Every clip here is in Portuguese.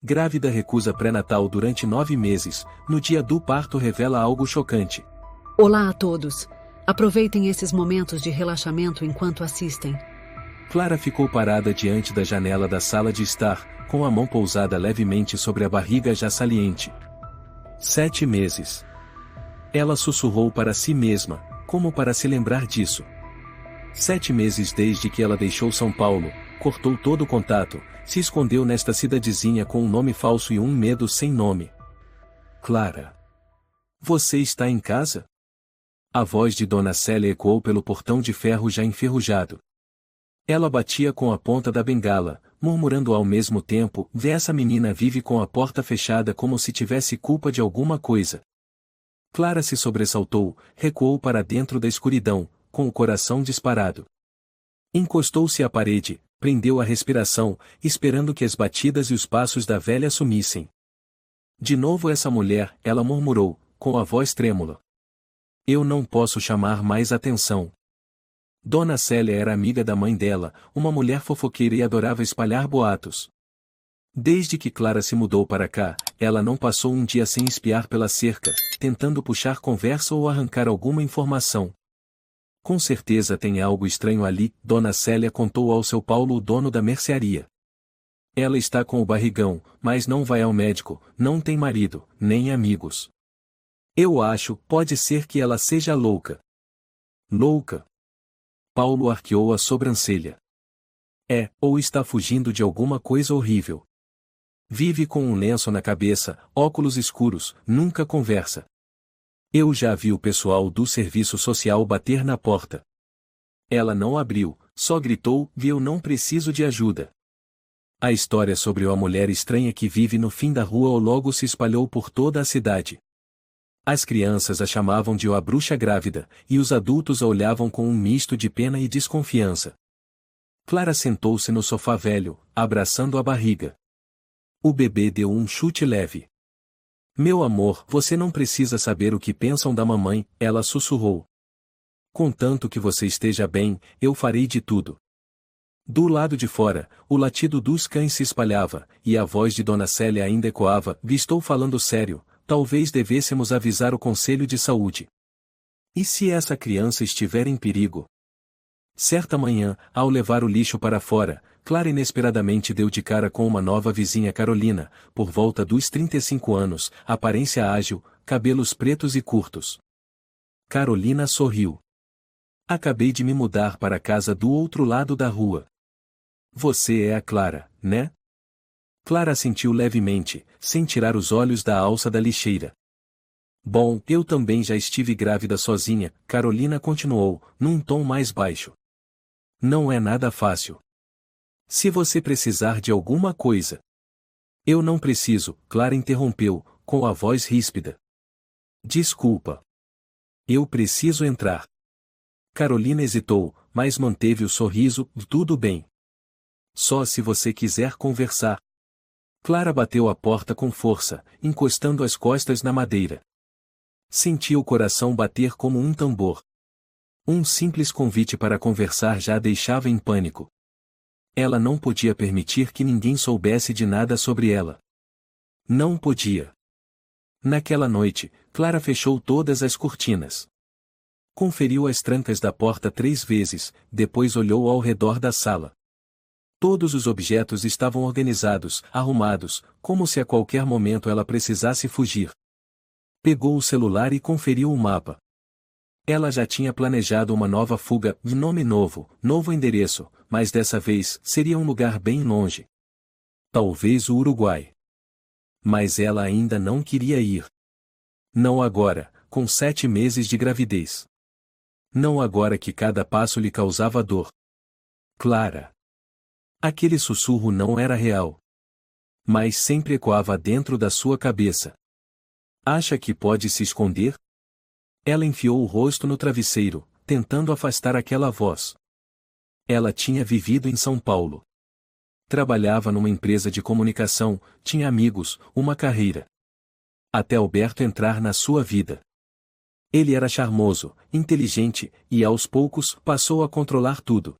Grávida recusa pré-natal durante 9 meses, no dia do parto revela algo chocante. Olá a todos. Aproveitem esses momentos de relaxamento enquanto assistem. Clara ficou parada diante da janela da sala de estar, com a mão pousada levemente sobre a barriga já saliente. 7 meses. Ela sussurrou para si mesma, como para se lembrar disso. 7 meses desde que ela deixou São Paulo, cortou todo o contato, se escondeu nesta cidadezinha com um nome falso e um medo sem nome. Clara. Você está em casa? A voz de Dona Célia ecoou pelo portão de ferro já enferrujado. Ela batia com a ponta da bengala, murmurando ao mesmo tempo: "Vê, essa menina vive com a porta fechada como se tivesse culpa de alguma coisa." Clara se sobressaltou, recuou para dentro da escuridão, com o coração disparado. Encostou-se à parede, prendeu a respiração, esperando que as batidas e os passos da velha sumissem. "De novo essa mulher", ela murmurou, com a voz trêmula. "Eu não posso chamar mais atenção." Dona Célia era amiga da mãe dela, uma mulher fofoqueira e adorava espalhar boatos. Desde que Clara se mudou para cá, ela não passou um dia sem espiar pela cerca, tentando puxar conversa ou arrancar alguma informação. "Com certeza tem algo estranho ali", Dona Célia contou ao seu Paulo, o dono da mercearia. "Ela está com o barrigão, mas não vai ao médico, não tem marido, nem amigos. Eu acho, pode ser que ela seja louca." "Louca?" Paulo arqueou a sobrancelha. "É, ou está fugindo de alguma coisa horrível. Vive com um lenço na cabeça, óculos escuros, nunca conversa. Eu já vi o pessoal do serviço social bater na porta. Ela não abriu, só gritou: 'Eu não preciso de ajuda.'" A história sobre a mulher estranha que vive no fim da rua ou logo se espalhou por toda a cidade. As crianças a chamavam de a bruxa grávida, e os adultos a olhavam com um misto de pena e desconfiança. Clara sentou-se no sofá velho, abraçando a barriga. O bebê deu um chute leve. "Meu amor, você não precisa saber o que pensam da mamãe", ela sussurrou. "Contanto que você esteja bem, eu farei de tudo." Do lado de fora, o latido dos cães se espalhava, e a voz de Dona Célia ainda ecoava: "Estou falando sério, talvez devêssemos avisar o Conselho de Saúde. E se essa criança estiver em perigo?" Certa manhã, ao levar o lixo para fora, Clara inesperadamente deu de cara com uma nova vizinha, Carolina, por volta dos 35 anos, aparência ágil, cabelos pretos e curtos. Carolina sorriu. "Acabei de me mudar para a casa do outro lado da rua." "Você é a Clara, né?" Clara assentiu levemente, sem tirar os olhos da alça da lixeira. "Bom, eu também já estive grávida sozinha", Carolina continuou, num tom mais baixo. "Não é nada fácil. Se você precisar de alguma coisa." "Eu não preciso", Clara interrompeu, com a voz ríspida. "Desculpa. Eu preciso entrar." Carolina hesitou, mas manteve o sorriso: "Tudo bem. Só se você quiser conversar." Clara bateu a porta com força, encostando as costas na madeira. Sentia o coração bater como um tambor. Um simples convite para conversar já a deixava em pânico. Ela não podia permitir que ninguém soubesse de nada sobre ela. Não podia. Naquela noite, Clara fechou todas as cortinas. Conferiu as trancas da porta 3 vezes, depois olhou ao redor da sala. Todos os objetos estavam organizados, arrumados, como se a qualquer momento ela precisasse fugir. Pegou o celular e conferiu o mapa. Ela já tinha planejado uma nova fuga, nome novo, novo endereço, mas dessa vez seria um lugar bem longe. Talvez o Uruguai. Mas ela ainda não queria ir. Não agora, com 7 meses de gravidez. Não agora que cada passo lhe causava dor. Clara. Aquele sussurro não era real. Mas sempre ecoava dentro da sua cabeça. "Acha que pode se esconder?" Ela enfiou o rosto no travesseiro, tentando afastar aquela voz. Ela tinha vivido em São Paulo. Trabalhava numa empresa de comunicação, tinha amigos, uma carreira. Até Alberto entrar na sua vida. Ele era charmoso, inteligente, e aos poucos passou a controlar tudo.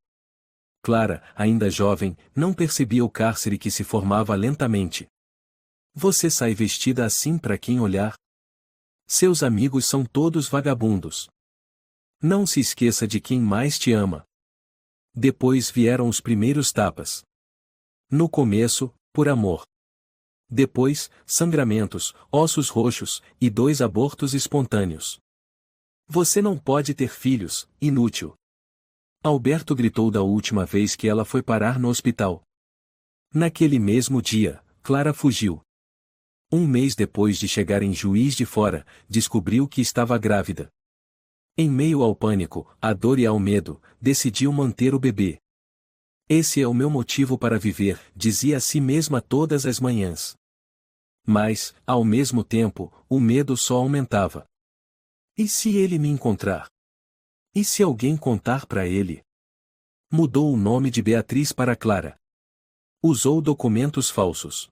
Clara, ainda jovem, não percebia o cárcere que se formava lentamente. Você sai vestida assim para quem olhar? Seus amigos são todos vagabundos. Não se esqueça de quem mais te ama. Depois vieram os primeiros tapas. No começo, por amor. Depois, sangramentos, ossos roxos, e 2 abortos espontâneos. Você não pode ter filhos, inútil. Alberto gritou da última vez que ela foi parar no hospital. Naquele mesmo dia, Clara fugiu. Um mês depois de chegar em Juiz de Fora, descobriu que estava grávida. Em meio ao pânico, à dor e ao medo, decidiu manter o bebê. Esse é o meu motivo para viver, dizia a si mesma todas as manhãs. Mas, ao mesmo tempo, o medo só aumentava. E se ele me encontrar? E se alguém contar para ele? Mudou o nome de Beatriz para Clara. Usou documentos falsos.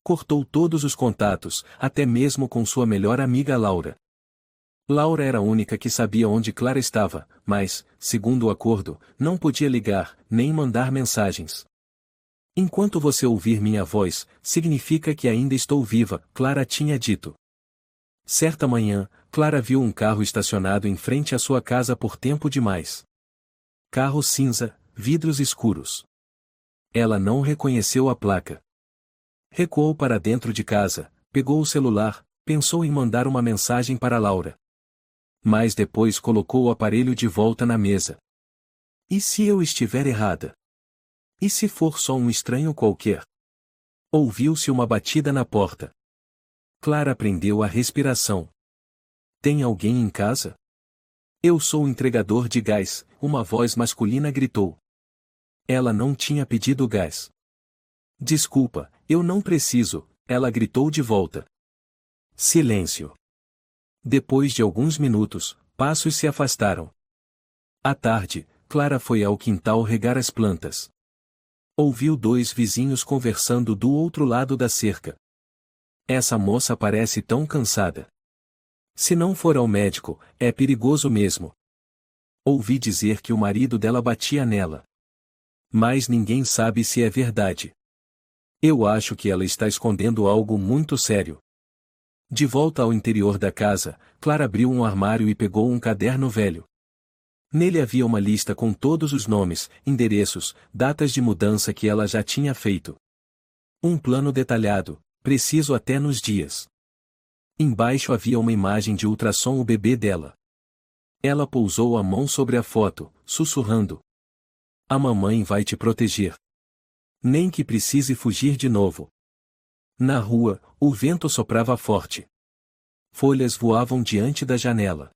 Cortou todos os contatos, até mesmo com sua melhor amiga Laura. Laura era a única que sabia onde Clara estava, mas, segundo o acordo, não podia ligar, nem mandar mensagens. Enquanto você ouvir minha voz, significa que ainda estou viva, Clara tinha dito. Certa manhã, Clara viu um carro estacionado em frente à sua casa por tempo demais. Carro cinza, vidros escuros. Ela não reconheceu a placa. Recuou para dentro de casa, pegou o celular, pensou em mandar uma mensagem para Laura. Mas depois colocou o aparelho de volta na mesa. E se eu estiver errada? E se for só um estranho qualquer? Ouviu-se uma batida na porta. Clara prendeu a respiração. Tem alguém em casa? Eu sou o entregador de gás, uma voz masculina gritou. Ela não tinha pedido gás. Desculpa, eu não preciso, ela gritou de volta. Silêncio. Depois de alguns minutos, passos se afastaram. À tarde, Clara foi ao quintal regar as plantas. Ouviu 2 vizinhos conversando do outro lado da cerca. Essa moça parece tão cansada. Se não for ao médico, é perigoso mesmo. Ouvi dizer que o marido dela batia nela. Mas ninguém sabe se é verdade. Eu acho que ela está escondendo algo muito sério. De volta ao interior da casa, Clara abriu um armário e pegou um caderno velho. Nele havia uma lista com todos os nomes, endereços, datas de mudança que ela já tinha feito. Um plano detalhado, preciso até nos dias. Embaixo havia uma imagem de ultrassom o bebê dela. Ela pousou a mão sobre a foto, sussurrando. A mamãe vai te proteger. Nem que precise fugir de novo. Na rua, o vento soprava forte. Folhas voavam diante da janela.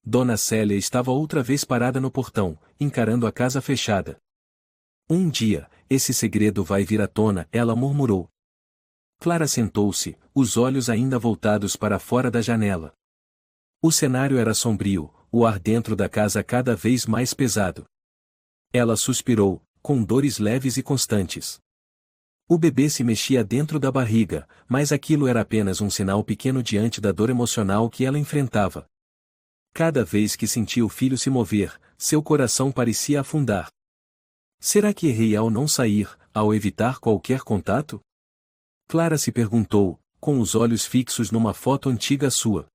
Dona Célia estava outra vez parada no portão, encarando a casa fechada. Um dia, esse segredo vai vir à tona, ela murmurou. Clara sentou-se, os olhos ainda voltados para fora da janela. O cenário era sombrio, o ar dentro da casa cada vez mais pesado. Ela suspirou, com dores leves e constantes. O bebê se mexia dentro da barriga, mas aquilo era apenas um sinal pequeno diante da dor emocional que ela enfrentava. Cada vez que sentia o filho se mover, seu coração parecia afundar. Será que errei ao não sair, ao evitar qualquer contato? Clara se perguntou, com os olhos fixos numa foto antiga sua.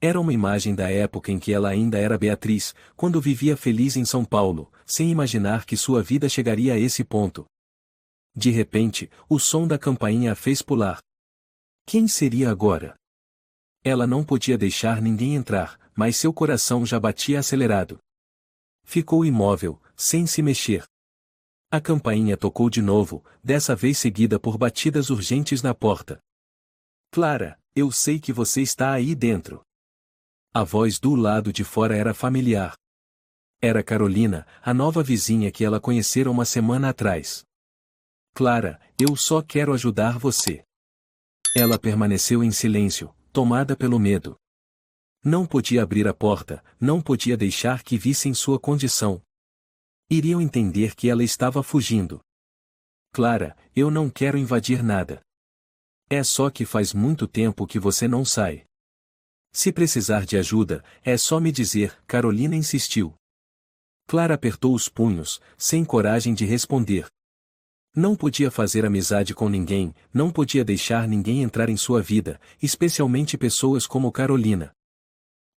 Era uma imagem da época em que ela ainda era Beatriz, quando vivia feliz em São Paulo, sem imaginar que sua vida chegaria a esse ponto. De repente, o som da campainha a fez pular. Quem seria agora? Ela não podia deixar ninguém entrar, mas seu coração já batia acelerado. Ficou imóvel, sem se mexer. A campainha tocou de novo, dessa vez seguida por batidas urgentes na porta. Clara, eu sei que você está aí dentro. A voz do lado de fora era familiar. Era Carolina, a nova vizinha que ela conhecera uma semana atrás. Clara, eu só quero ajudar você. Ela permaneceu em silêncio, tomada pelo medo. Não podia abrir a porta, não podia deixar que vissem sua condição. Iriam entender que ela estava fugindo. Clara, eu não quero invadir nada. É só que faz muito tempo que você não sai. Se precisar de ajuda, é só me dizer, Carolina insistiu. Clara apertou os punhos, sem coragem de responder. Não podia fazer amizade com ninguém, não podia deixar ninguém entrar em sua vida, especialmente pessoas como Carolina.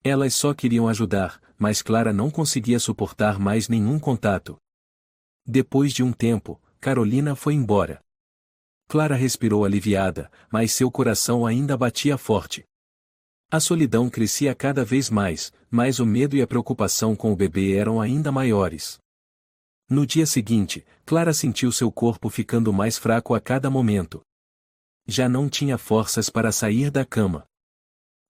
Elas só queriam ajudar, mas Clara não conseguia suportar mais nenhum contato. Depois de um tempo, Carolina foi embora. Clara respirou aliviada, mas seu coração ainda batia forte. A solidão crescia cada vez mais, mas o medo e a preocupação com o bebê eram ainda maiores. No dia seguinte, Clara sentiu seu corpo ficando mais fraco a cada momento. Já não tinha forças para sair da cama.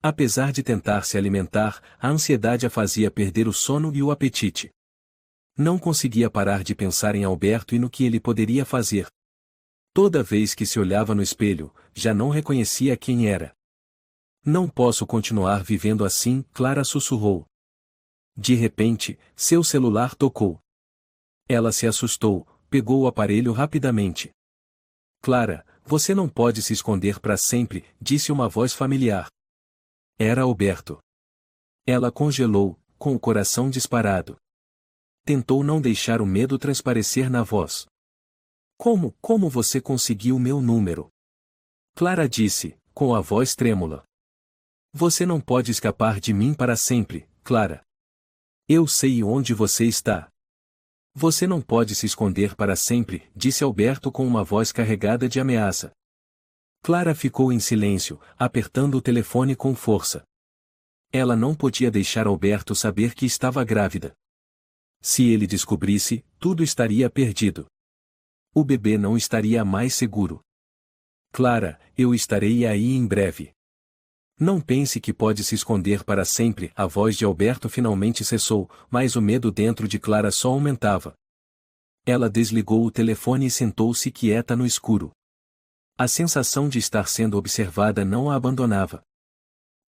Apesar de tentar se alimentar, a ansiedade a fazia perder o sono e o apetite. Não conseguia parar de pensar em Alberto e no que ele poderia fazer. Toda vez que se olhava no espelho, já não reconhecia quem era. Não posso continuar vivendo assim, Clara sussurrou. De repente, seu celular tocou. Ela se assustou, pegou o aparelho rapidamente. Clara, você não pode se esconder para sempre, disse uma voz familiar. Era Alberto. Ela congelou, com o coração disparado. Tentou não deixar o medo transparecer na voz. Como você conseguiu meu número? Clara disse, com a voz trêmula. Você não pode escapar de mim para sempre, Clara. Eu sei onde você está. Você não pode se esconder para sempre, disse Alberto com uma voz carregada de ameaça. Clara ficou em silêncio, apertando o telefone com força. Ela não podia deixar Alberto saber que estava grávida. Se ele descobrisse, tudo estaria perdido. O bebê não estaria mais seguro. Clara, eu estarei aí em breve. Não pense que pode se esconder para sempre. A voz de Alberto finalmente cessou, mas o medo dentro de Clara só aumentava. Ela desligou o telefone e sentou-se quieta no escuro. A sensação de estar sendo observada não a abandonava.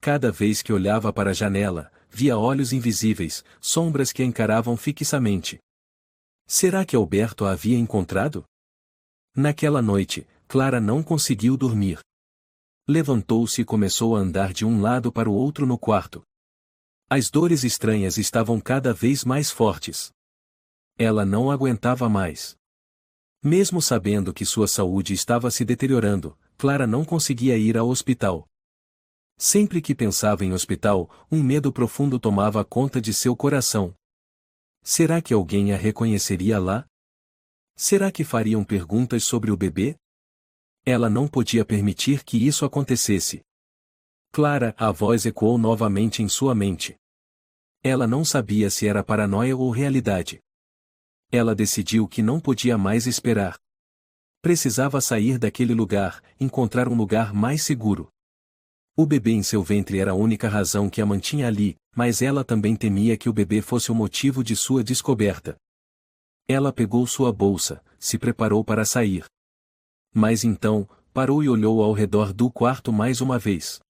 Cada vez que olhava para a janela, via olhos invisíveis, sombras que a encaravam fixamente. Será que Alberto a havia encontrado? Naquela noite, Clara não conseguiu dormir. Levantou-se e começou a andar de um lado para o outro no quarto. As dores estranhas estavam cada vez mais fortes. Ela não aguentava mais. Mesmo sabendo que sua saúde estava se deteriorando, Clara não conseguia ir ao hospital. Sempre que pensava em hospital, um medo profundo tomava conta de seu coração. Será que alguém a reconheceria lá? Será que fariam perguntas sobre o bebê? Ela não podia permitir que isso acontecesse. Clara, a voz ecoou novamente em sua mente. Ela não sabia se era paranoia ou realidade. Ela decidiu que não podia mais esperar. Precisava sair daquele lugar, encontrar um lugar mais seguro. O bebê em seu ventre era a única razão que a mantinha ali, mas ela também temia que o bebê fosse o motivo de sua descoberta. Ela pegou sua bolsa, se preparou para sair. Mas então, parou e olhou ao redor do quarto mais uma vez.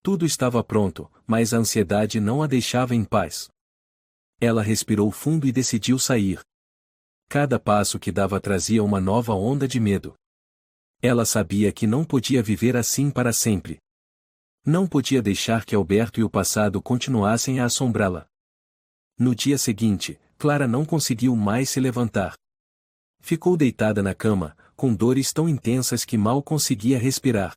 Tudo estava pronto, mas a ansiedade não a deixava em paz. Ela respirou fundo e decidiu sair. Cada passo que dava trazia uma nova onda de medo. Ela sabia que não podia viver assim para sempre. Não podia deixar que Alberto e o passado continuassem a assombrá-la. No dia seguinte, Clara não conseguiu mais se levantar. Ficou deitada na cama, com dores tão intensas que mal conseguia respirar.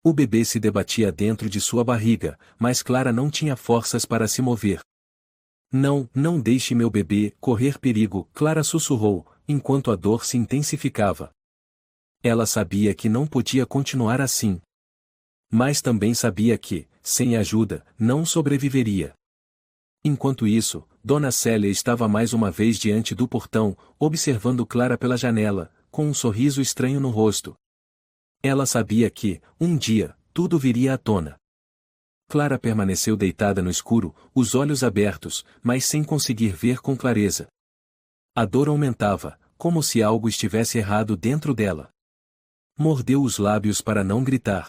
O bebê se debatia dentro de sua barriga, mas Clara não tinha forças para se mover. Não deixe meu bebê correr perigo, Clara sussurrou, enquanto a dor se intensificava. Ela sabia que não podia continuar assim. Mas também sabia que, sem ajuda, não sobreviveria. Enquanto isso, Dona Célia estava mais uma vez diante do portão, observando Clara pela janela, com um sorriso estranho no rosto. Ela sabia que, um dia, tudo viria à tona. Clara permaneceu deitada no escuro, os olhos abertos, mas sem conseguir ver com clareza. A dor aumentava, como se algo estivesse errado dentro dela. Mordeu os lábios para não gritar.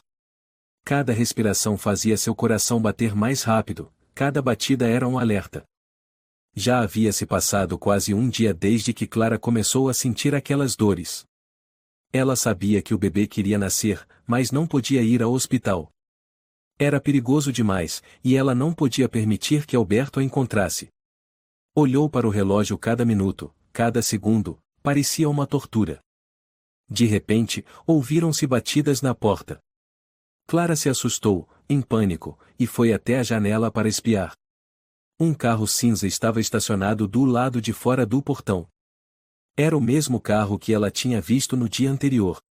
Cada respiração fazia seu coração bater mais rápido, cada batida era um alerta. Já havia se passado quase um dia desde que Clara começou a sentir aquelas dores. Ela sabia que o bebê queria nascer, mas não podia ir ao hospital. Era perigoso demais, e ela não podia permitir que Alberto a encontrasse. Olhou para o relógio cada minuto, cada segundo, parecia uma tortura. De repente, ouviram-se batidas na porta. Clara se assustou, em pânico, e foi até a janela para espiar. Um carro cinza estava estacionado do lado de fora do portão. Era o mesmo carro que ela tinha visto no dia anterior.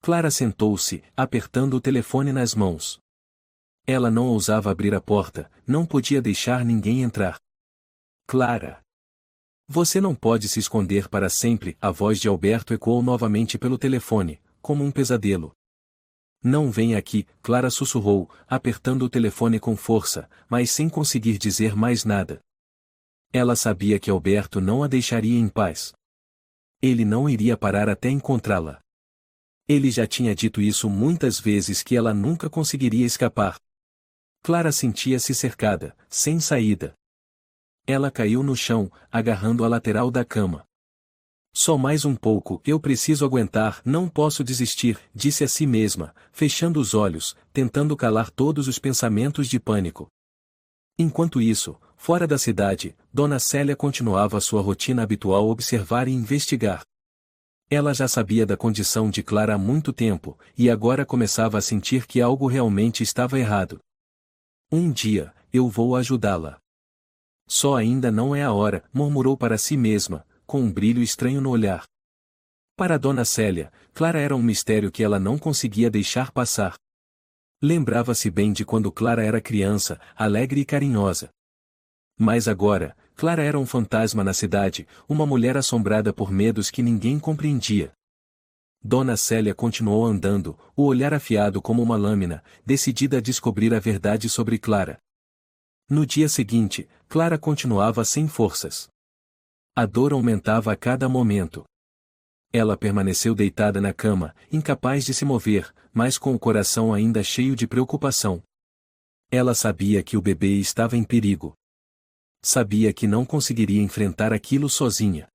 Clara sentou-se, apertando o telefone nas mãos. Ela não ousava abrir a porta, não podia deixar ninguém entrar. Clara! Você não pode se esconder para sempre, a voz de Alberto ecoou novamente pelo telefone, como um pesadelo. Não venha aqui, Clara sussurrou, apertando o telefone com força, mas sem conseguir dizer mais nada. Ela sabia que Alberto não a deixaria em paz. Ele não iria parar até encontrá-la. Ele já tinha dito isso muitas vezes que ela nunca conseguiria escapar. Clara sentia-se cercada, sem saída. Ela caiu no chão, agarrando a lateral da cama. Só mais um pouco, eu preciso aguentar, não posso desistir, disse a si mesma, fechando os olhos, tentando calar todos os pensamentos de pânico. Enquanto isso, fora da cidade, Dona Célia continuava sua rotina habitual, observar e investigar. Ela já sabia da condição de Clara há muito tempo, e agora começava a sentir que algo realmente estava errado. Um dia, eu vou ajudá-la. Só ainda não é a hora, murmurou para si mesma, com um brilho estranho no olhar. Para Dona Célia, Clara era um mistério que ela não conseguia deixar passar. Lembrava-se bem de quando Clara era criança, alegre e carinhosa. Mas agora, Clara era um fantasma na cidade, uma mulher assombrada por medos que ninguém compreendia. Dona Célia continuou andando, o olhar afiado como uma lâmina, decidida a descobrir a verdade sobre Clara. No dia seguinte, Clara continuava sem forças. A dor aumentava a cada momento. Ela permaneceu deitada na cama, incapaz de se mover, mas com o coração ainda cheio de preocupação. Ela sabia que o bebê estava em perigo. Sabia que não conseguiria enfrentar aquilo sozinha.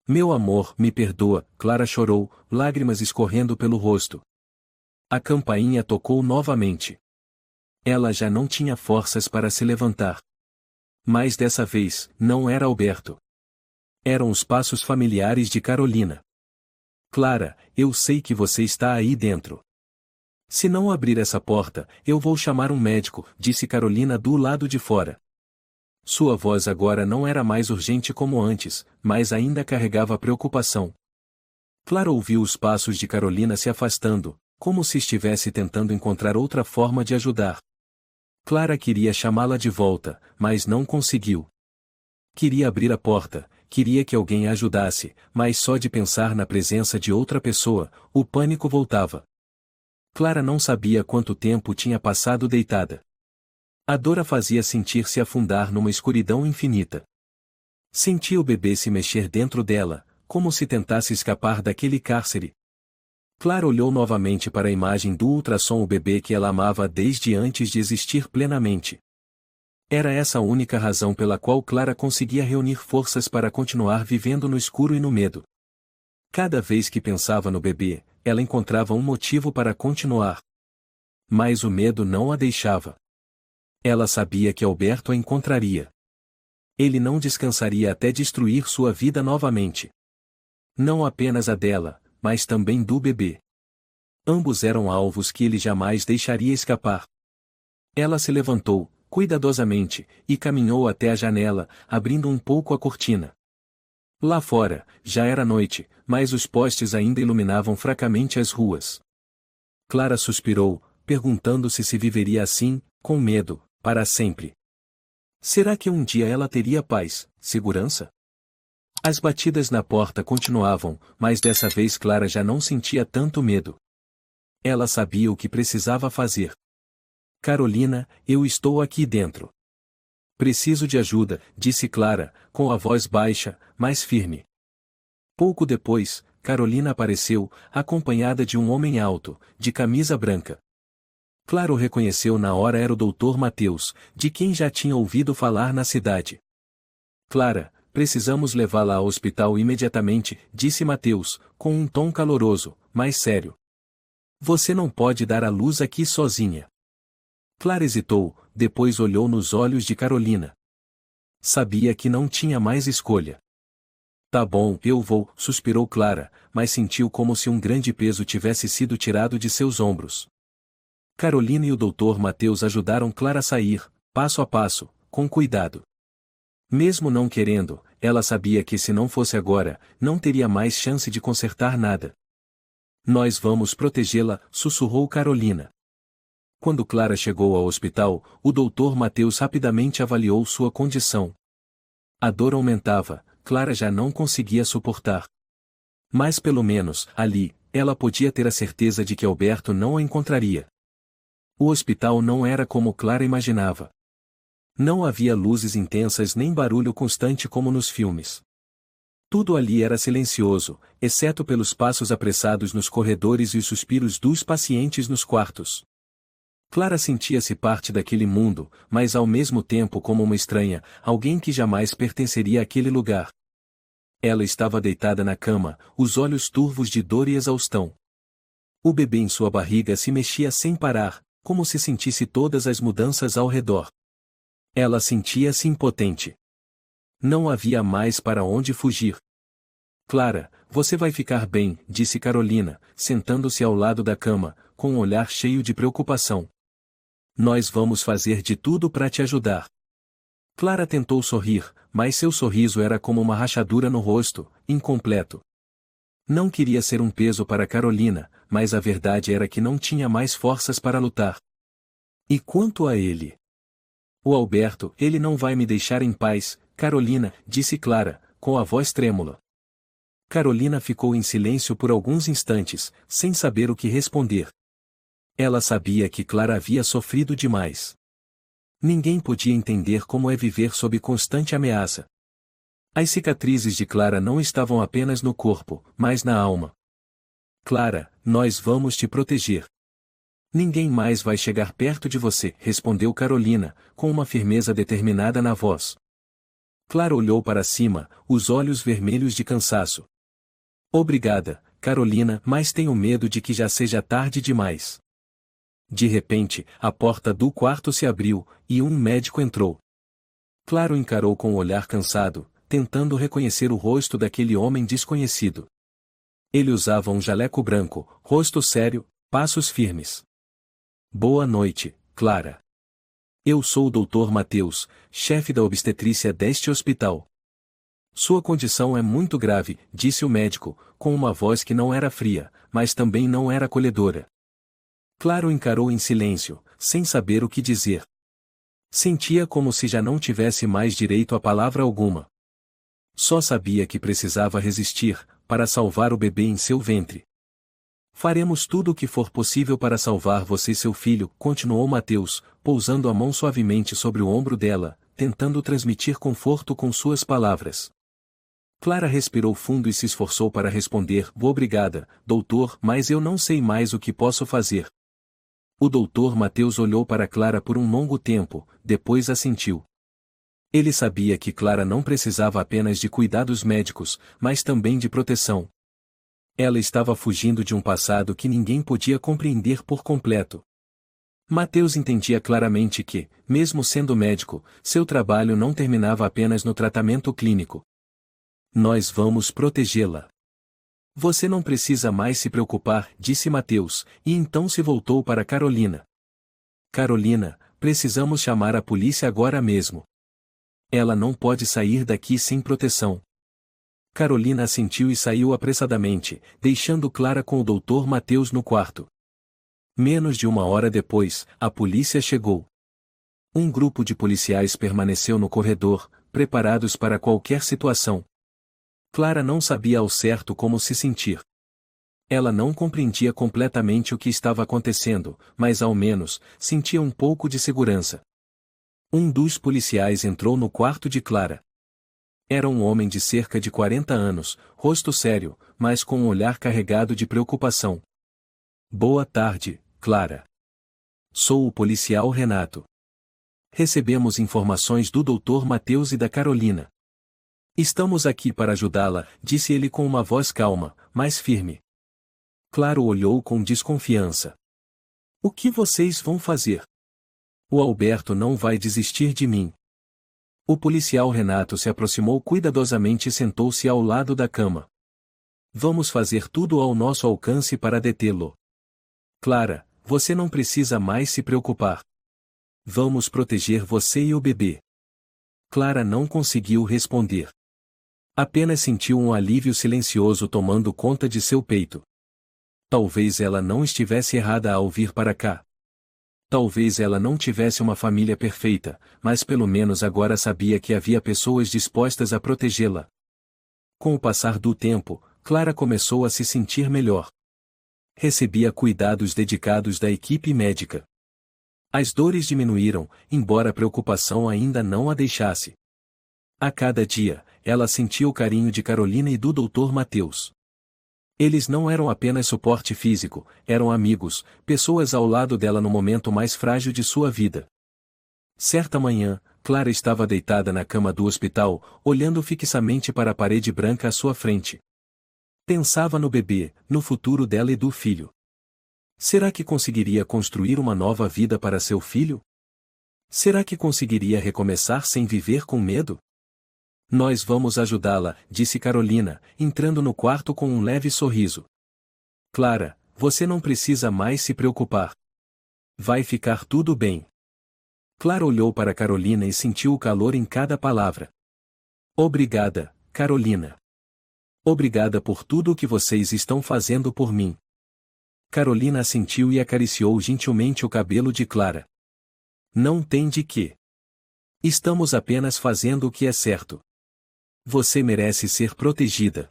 Meu amor, me perdoa, Clara chorou, lágrimas escorrendo pelo rosto. A campainha tocou novamente. Ela já não tinha forças para se levantar. Mas dessa vez, não era Alberto. Eram os passos familiares de Carolina. Clara, eu sei que você está aí dentro. Se não abrir essa porta, eu vou chamar um médico, disse Carolina do lado de fora. Sua voz agora não era mais urgente como antes, mas ainda carregava preocupação. Clara ouviu os passos de Carolina se afastando, como se estivesse tentando encontrar outra forma de ajudar. Clara queria chamá-la de volta, mas não conseguiu. Queria abrir a porta, queria que alguém a ajudasse, mas só de pensar na presença de outra pessoa, o pânico voltava. Clara não sabia quanto tempo tinha passado deitada. A dor a fazia sentir-se afundar numa escuridão infinita. Sentia o bebê se mexer dentro dela, como se tentasse escapar daquele cárcere. Clara olhou novamente para a imagem do ultrassom, o bebê que ela amava desde antes de existir plenamente. Era essa a única razão pela qual Clara conseguia reunir forças para continuar vivendo no escuro e no medo. Cada vez que pensava no bebê, ela encontrava um motivo para continuar. Mas o medo não a deixava. Ela sabia que Alberto a encontraria. Ele não descansaria até destruir sua vida novamente. Não apenas a dela, mas também do bebê. Ambos eram alvos que ele jamais deixaria escapar. Ela se levantou, cuidadosamente, e caminhou até a janela, abrindo um pouco a cortina. Lá fora, já era noite, mas os postes ainda iluminavam fracamente as ruas. Clara suspirou, perguntando-se se viveria assim, com medo, para sempre. Será que um dia ela teria paz, segurança? As batidas na porta continuavam, mas dessa vez Clara já não sentia tanto medo. Ela sabia o que precisava fazer. Carolina, eu estou aqui dentro. Preciso de ajuda, disse Clara, com a voz baixa, mas firme. Pouco depois, Carolina apareceu, acompanhada de um homem alto, de camisa branca. Clara o reconheceu na hora, era o Dr. Mateus, de quem já tinha ouvido falar na cidade. Clara, precisamos levá-la ao hospital imediatamente, disse Mateus, com um tom caloroso, mas sério. Você não pode dar à luz aqui sozinha. Clara hesitou, depois olhou nos olhos de Carolina. Sabia que não tinha mais escolha. Tá bom, eu vou, suspirou Clara, mas sentiu como se um grande peso tivesse sido tirado de seus ombros. Carolina e o Dr. Mateus ajudaram Clara a sair, passo a passo, com cuidado. Mesmo não querendo, ela sabia que se não fosse agora, não teria mais chance de consertar nada. Nós vamos protegê-la, sussurrou Carolina. Quando Clara chegou ao hospital, o Dr. Mateus rapidamente avaliou sua condição. A dor aumentava, Clara já não conseguia suportar. Mas pelo menos, ali, ela podia ter a certeza de que Alberto não a encontraria. O hospital não era como Clara imaginava. Não havia luzes intensas nem barulho constante como nos filmes. Tudo ali era silencioso, exceto pelos passos apressados nos corredores e os suspiros dos pacientes nos quartos. Clara sentia-se parte daquele mundo, mas ao mesmo tempo como uma estranha, alguém que jamais pertenceria àquele lugar. Ela estava deitada na cama, os olhos turvos de dor e exaustão. O bebê em sua barriga se mexia sem parar, como se sentisse todas as mudanças ao redor. Ela sentia-se impotente. Não havia mais para onde fugir. Clara, você vai ficar bem, disse Carolina, sentando-se ao lado da cama, com um olhar cheio de preocupação. Nós vamos fazer de tudo para te ajudar. Clara tentou sorrir, mas seu sorriso era como uma rachadura no rosto, incompleto. Não queria ser um peso para Carolina, mas a verdade era que não tinha mais forças para lutar. E quanto a ele? O Alberto, ele não vai me deixar em paz, Carolina, disse Clara, com a voz trêmula. Carolina ficou em silêncio por alguns instantes, sem saber o que responder. Ela sabia que Clara havia sofrido demais. Ninguém podia entender como é viver sob constante ameaça. As cicatrizes de Clara não estavam apenas no corpo, mas na alma. Clara, nós vamos te proteger. Ninguém mais vai chegar perto de você, respondeu Carolina, com uma firmeza determinada na voz. Clara olhou para cima, os olhos vermelhos de cansaço. Obrigada, Carolina, mas tenho medo de que já seja tarde demais. De repente, a porta do quarto se abriu, e um médico entrou. Clara o encarou com um olhar cansado, tentando reconhecer o rosto daquele homem desconhecido. Ele usava um jaleco branco, rosto sério, passos firmes. Boa noite, Clara. Eu sou o Dr. Mateus, chefe da obstetrícia deste hospital. Sua condição é muito grave, disse o médico, com uma voz que não era fria, mas também não era acolhedora. Clara o encarou em silêncio, sem saber o que dizer. Sentia como se já não tivesse mais direito a palavra alguma. Só sabia que precisava resistir, para salvar o bebê em seu ventre. Faremos tudo o que for possível para salvar você e seu filho, continuou Mateus, pousando a mão suavemente sobre o ombro dela, tentando transmitir conforto com suas palavras. Clara respirou fundo e se esforçou para responder: obrigada, doutor, mas eu não sei mais o que posso fazer. O Dr. Mateus olhou para Clara por um longo tempo, depois assentiu. Ele sabia que Clara não precisava apenas de cuidados médicos, mas também de proteção. Ela estava fugindo de um passado que ninguém podia compreender por completo. Mateus entendia claramente que, mesmo sendo médico, seu trabalho não terminava apenas no tratamento clínico. Nós vamos protegê-la. Você não precisa mais se preocupar, disse Mateus, e então se voltou para Carolina. Carolina, precisamos chamar a polícia agora mesmo. Ela não pode sair daqui sem proteção. Carolina assentiu e saiu apressadamente, deixando Clara com o Dr. Mateus no quarto. Menos de uma hora depois, a polícia chegou. Um grupo de policiais permaneceu no corredor, preparados para qualquer situação. Clara não sabia ao certo como se sentir. Ela não compreendia completamente o que estava acontecendo, mas ao menos, sentia um pouco de segurança. Um dos policiais entrou no quarto de Clara. Era um homem de cerca de 40 anos, rosto sério, mas com um olhar carregado de preocupação. Boa tarde, Clara. Sou o policial Renato. Recebemos informações do Dr. Mateus e da Carolina. Estamos aqui para ajudá-la, disse ele com uma voz calma, mas firme. Clara olhou com desconfiança. O que vocês vão fazer? O Alberto não vai desistir de mim. O policial Renato se aproximou cuidadosamente e sentou-se ao lado da cama. Vamos fazer tudo ao nosso alcance para detê-lo. Clara, você não precisa mais se preocupar. Vamos proteger você e o bebê. Clara não conseguiu responder. Apenas sentiu um alívio silencioso tomando conta de seu peito. Talvez ela não estivesse errada ao vir para cá. Talvez ela não tivesse uma família perfeita, mas pelo menos agora sabia que havia pessoas dispostas a protegê-la. Com o passar do tempo, Clara começou a se sentir melhor. Recebia cuidados dedicados da equipe médica. As dores diminuíram, embora a preocupação ainda não a deixasse. A cada dia, ela sentia o carinho de Carolina e do Dr. Mateus. Eles não eram apenas suporte físico, eram amigos, pessoas ao lado dela no momento mais frágil de sua vida. Certa manhã, Clara estava deitada na cama do hospital, olhando fixamente para a parede branca à sua frente. Pensava no bebê, no futuro dela e do filho. Será que conseguiria construir uma nova vida para seu filho? Será que conseguiria recomeçar sem viver com medo? Nós vamos ajudá-la, disse Carolina, entrando no quarto com um leve sorriso. Clara, você não precisa mais se preocupar. Vai ficar tudo bem. Clara olhou para Carolina e sentiu o calor em cada palavra. Obrigada, Carolina. Obrigada por tudo o que vocês estão fazendo por mim. Carolina assentiu e acariciou gentilmente o cabelo de Clara. Não tem de quê. Estamos apenas fazendo o que é certo. Você merece ser protegida.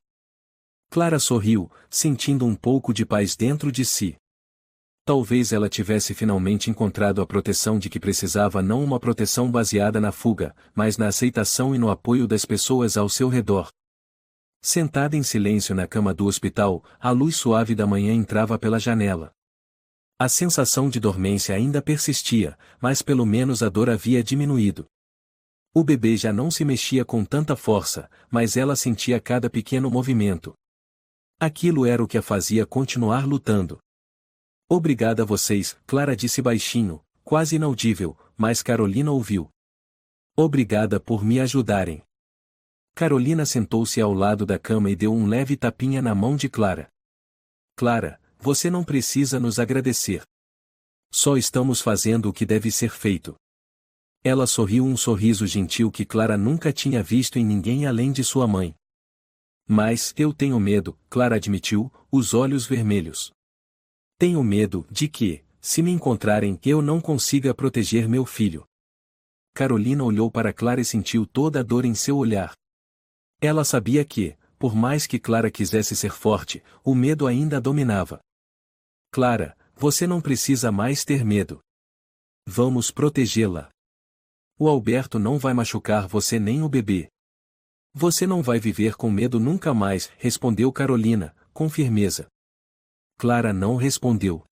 Clara sorriu, sentindo um pouco de paz dentro de si. Talvez ela tivesse finalmente encontrado a proteção de que precisava, não uma proteção baseada na fuga, mas na aceitação e no apoio das pessoas ao seu redor. Sentada em silêncio na cama do hospital, a luz suave da manhã entrava pela janela. A sensação de dormência ainda persistia, mas pelo menos a dor havia diminuído. O bebê já não se mexia com tanta força, mas ela sentia cada pequeno movimento. Aquilo era o que a fazia continuar lutando. Obrigada a vocês, Clara disse baixinho, quase inaudível, mas Carolina ouviu. Obrigada por me ajudarem. Carolina sentou-se ao lado da cama e deu um leve tapinha na mão de Clara. Clara, você não precisa nos agradecer. Só estamos fazendo o que deve ser feito. Ela sorriu um sorriso gentil que Clara nunca tinha visto em ninguém além de sua mãe. Mas eu tenho medo, Clara admitiu, os olhos vermelhos. Tenho medo de que, se me encontrarem, eu não consiga proteger meu filho. Carolina olhou para Clara e sentiu toda a dor em seu olhar. Ela sabia que, por mais que Clara quisesse ser forte, o medo ainda a dominava. Clara, você não precisa mais ter medo. Vamos protegê-la. O Alberto não vai machucar você nem o bebê. Você não vai viver com medo nunca mais, respondeu Carolina, com firmeza. Clara não respondeu.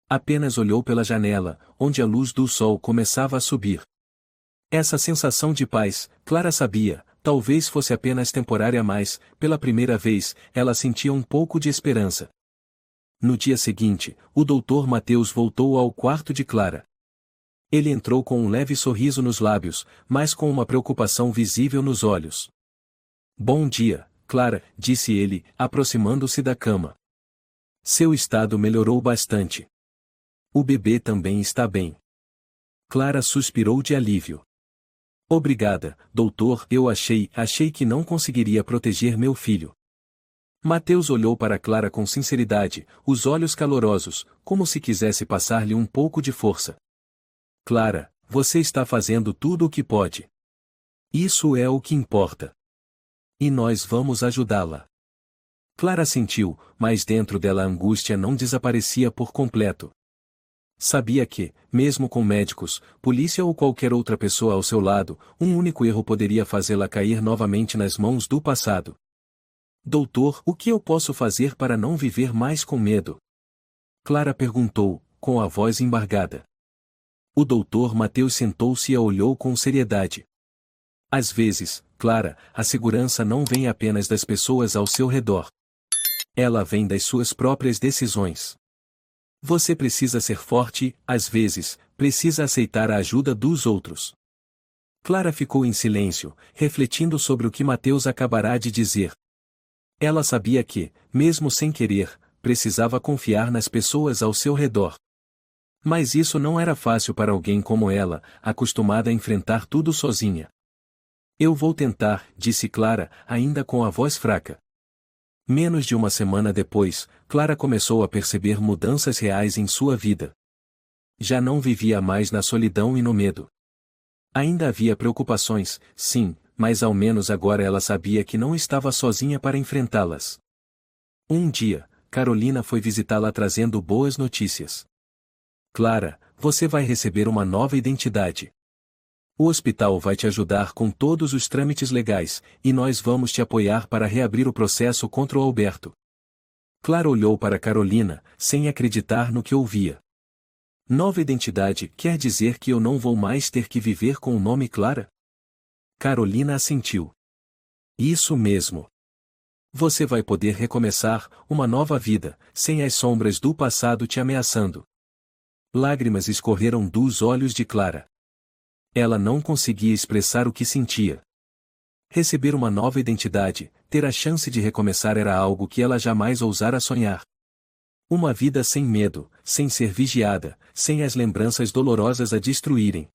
Apenas olhou pela janela, onde a luz do sol começava a subir. Essa sensação de paz, Clara sabia, talvez fosse apenas temporária, mas, pela primeira vez, ela sentia um pouco de esperança. No dia seguinte, o Dr. Mateus voltou ao quarto de Clara. Ele entrou com um leve sorriso nos lábios, mas com uma preocupação visível nos olhos. Bom dia, Clara, disse ele, aproximando-se da cama. Seu estado melhorou bastante. O bebê também está bem. Clara suspirou de alívio. Obrigada, doutor, eu achei que não conseguiria proteger meu filho. Mateus olhou para Clara com sinceridade, os olhos calorosos, como se quisesse passar-lhe um pouco de força. Clara, você está fazendo tudo o que pode. Isso é o que importa. E nós vamos ajudá-la. Clara sentiu, mas dentro dela a angústia não desaparecia por completo. Sabia que, mesmo com médicos, polícia ou qualquer outra pessoa ao seu lado, um único erro poderia fazê-la cair novamente nas mãos do passado. Doutor, o que eu posso fazer para não viver mais com medo? Clara perguntou, com a voz embargada. O doutor Mateus sentou-se e a olhou com seriedade. Às vezes, Clara, a segurança não vem apenas das pessoas ao seu redor. Ela vem das suas próprias decisões. Você precisa ser forte e, às vezes, precisa aceitar a ajuda dos outros. Clara ficou em silêncio, refletindo sobre o que Mateus acabará de dizer. Ela sabia que, mesmo sem querer, precisava confiar nas pessoas ao seu redor. Mas isso não era fácil para alguém como ela, acostumada a enfrentar tudo sozinha. Eu vou tentar, disse Clara, ainda com a voz fraca. Menos de uma semana depois, Clara começou a perceber mudanças reais em sua vida. Já não vivia mais na solidão e no medo. Ainda havia preocupações, sim, mas ao menos agora ela sabia que não estava sozinha para enfrentá-las. Um dia, Carolina foi visitá-la trazendo boas notícias. Clara, você vai receber uma nova identidade. O hospital vai te ajudar com todos os trâmites legais, e nós vamos te apoiar para reabrir o processo contra o Alberto. Clara olhou para Carolina, sem acreditar no que ouvia. Nova identidade quer dizer que eu não vou mais ter que viver com o nome Clara? Carolina assentiu. Isso mesmo. Você vai poder recomeçar uma nova vida, sem as sombras do passado te ameaçando. Lágrimas escorreram dos olhos de Clara. Ela não conseguia expressar o que sentia. Receber uma nova identidade, ter a chance de recomeçar era algo que ela jamais ousara sonhar. Uma vida sem medo, sem ser vigiada, sem as lembranças dolorosas a destruírem.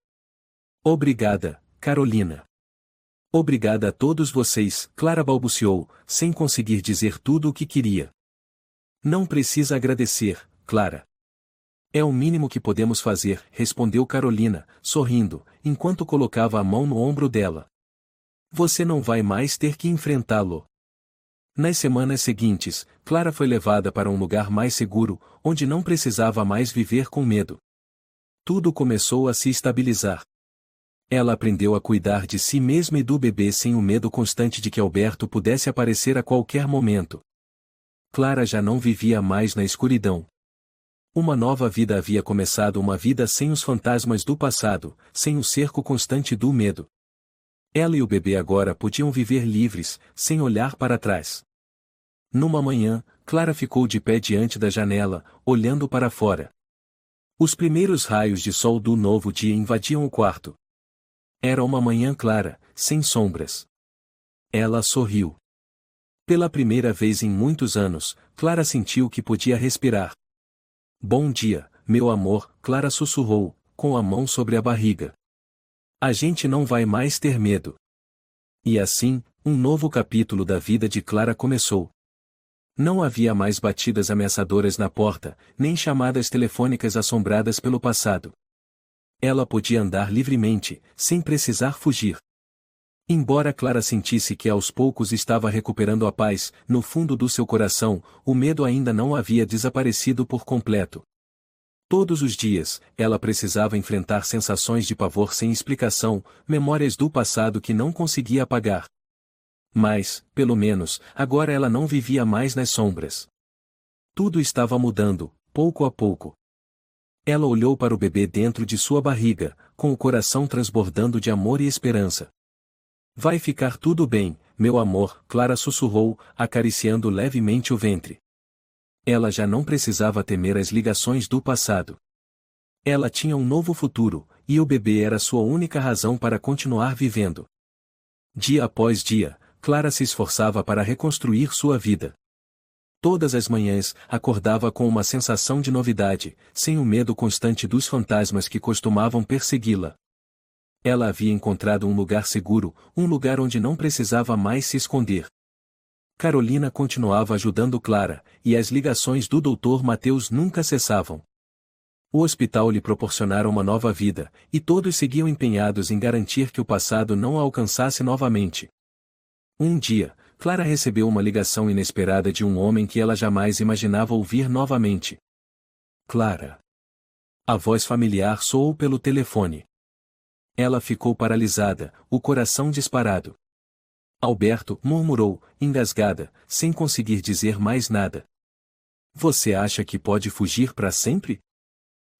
Obrigada, Carolina. Obrigada a todos vocês, Clara balbuciou, sem conseguir dizer tudo o que queria. Não precisa agradecer, Clara. É o mínimo que podemos fazer, respondeu Carolina, sorrindo, enquanto colocava a mão no ombro dela. Você não vai mais ter que enfrentá-lo. Nas semanas seguintes, Clara foi levada para um lugar mais seguro, onde não precisava mais viver com medo. Tudo começou a se estabilizar. Ela aprendeu a cuidar de si mesma e do bebê sem o medo constante de que Alberto pudesse aparecer a qualquer momento. Clara já não vivia mais na escuridão. Uma nova vida havia começado, uma vida sem os fantasmas do passado, sem o cerco constante do medo. Ela e o bebê agora podiam viver livres, sem olhar para trás. Numa manhã, Clara ficou de pé diante da janela, olhando para fora. Os primeiros raios de sol do novo dia invadiam o quarto. Era uma manhã clara, sem sombras. Ela sorriu. Pela primeira vez em muitos anos, Clara sentiu que podia respirar. Bom dia, meu amor, Clara sussurrou, com a mão sobre a barriga. A gente não vai mais ter medo. E assim, um novo capítulo da vida de Clara começou. Não havia mais batidas ameaçadoras na porta, nem chamadas telefônicas assombradas pelo passado. Ela podia andar livremente, sem precisar fugir. Embora Clara sentisse que aos poucos estava recuperando a paz, no fundo do seu coração, o medo ainda não havia desaparecido por completo. Todos os dias, ela precisava enfrentar sensações de pavor sem explicação, memórias do passado que não conseguia apagar. Mas, pelo menos, agora ela não vivia mais nas sombras. Tudo estava mudando, pouco a pouco. Ela olhou para o bebê dentro de sua barriga, com o coração transbordando de amor e esperança. Vai ficar tudo bem, meu amor, Clara sussurrou, acariciando levemente o ventre. Ela já não precisava temer as ligações do passado. Ela tinha um novo futuro, e o bebê era sua única razão para continuar vivendo. Dia após dia, Clara se esforçava para reconstruir sua vida. Todas as manhãs, acordava com uma sensação de novidade, sem o medo constante dos fantasmas que costumavam persegui-la. Ela havia encontrado um lugar seguro, um lugar onde não precisava mais se esconder. Carolina continuava ajudando Clara, e as ligações do Dr. Mateus nunca cessavam. O hospital lhe proporcionara uma nova vida, e todos seguiam empenhados em garantir que o passado não a alcançasse novamente. Um dia, Clara recebeu uma ligação inesperada de um homem que ela jamais imaginava ouvir novamente. Clara. A voz familiar soou pelo telefone. Ela ficou paralisada, o coração disparado. Alberto, murmurou, engasgada, sem conseguir dizer mais nada. Você acha que pode fugir para sempre?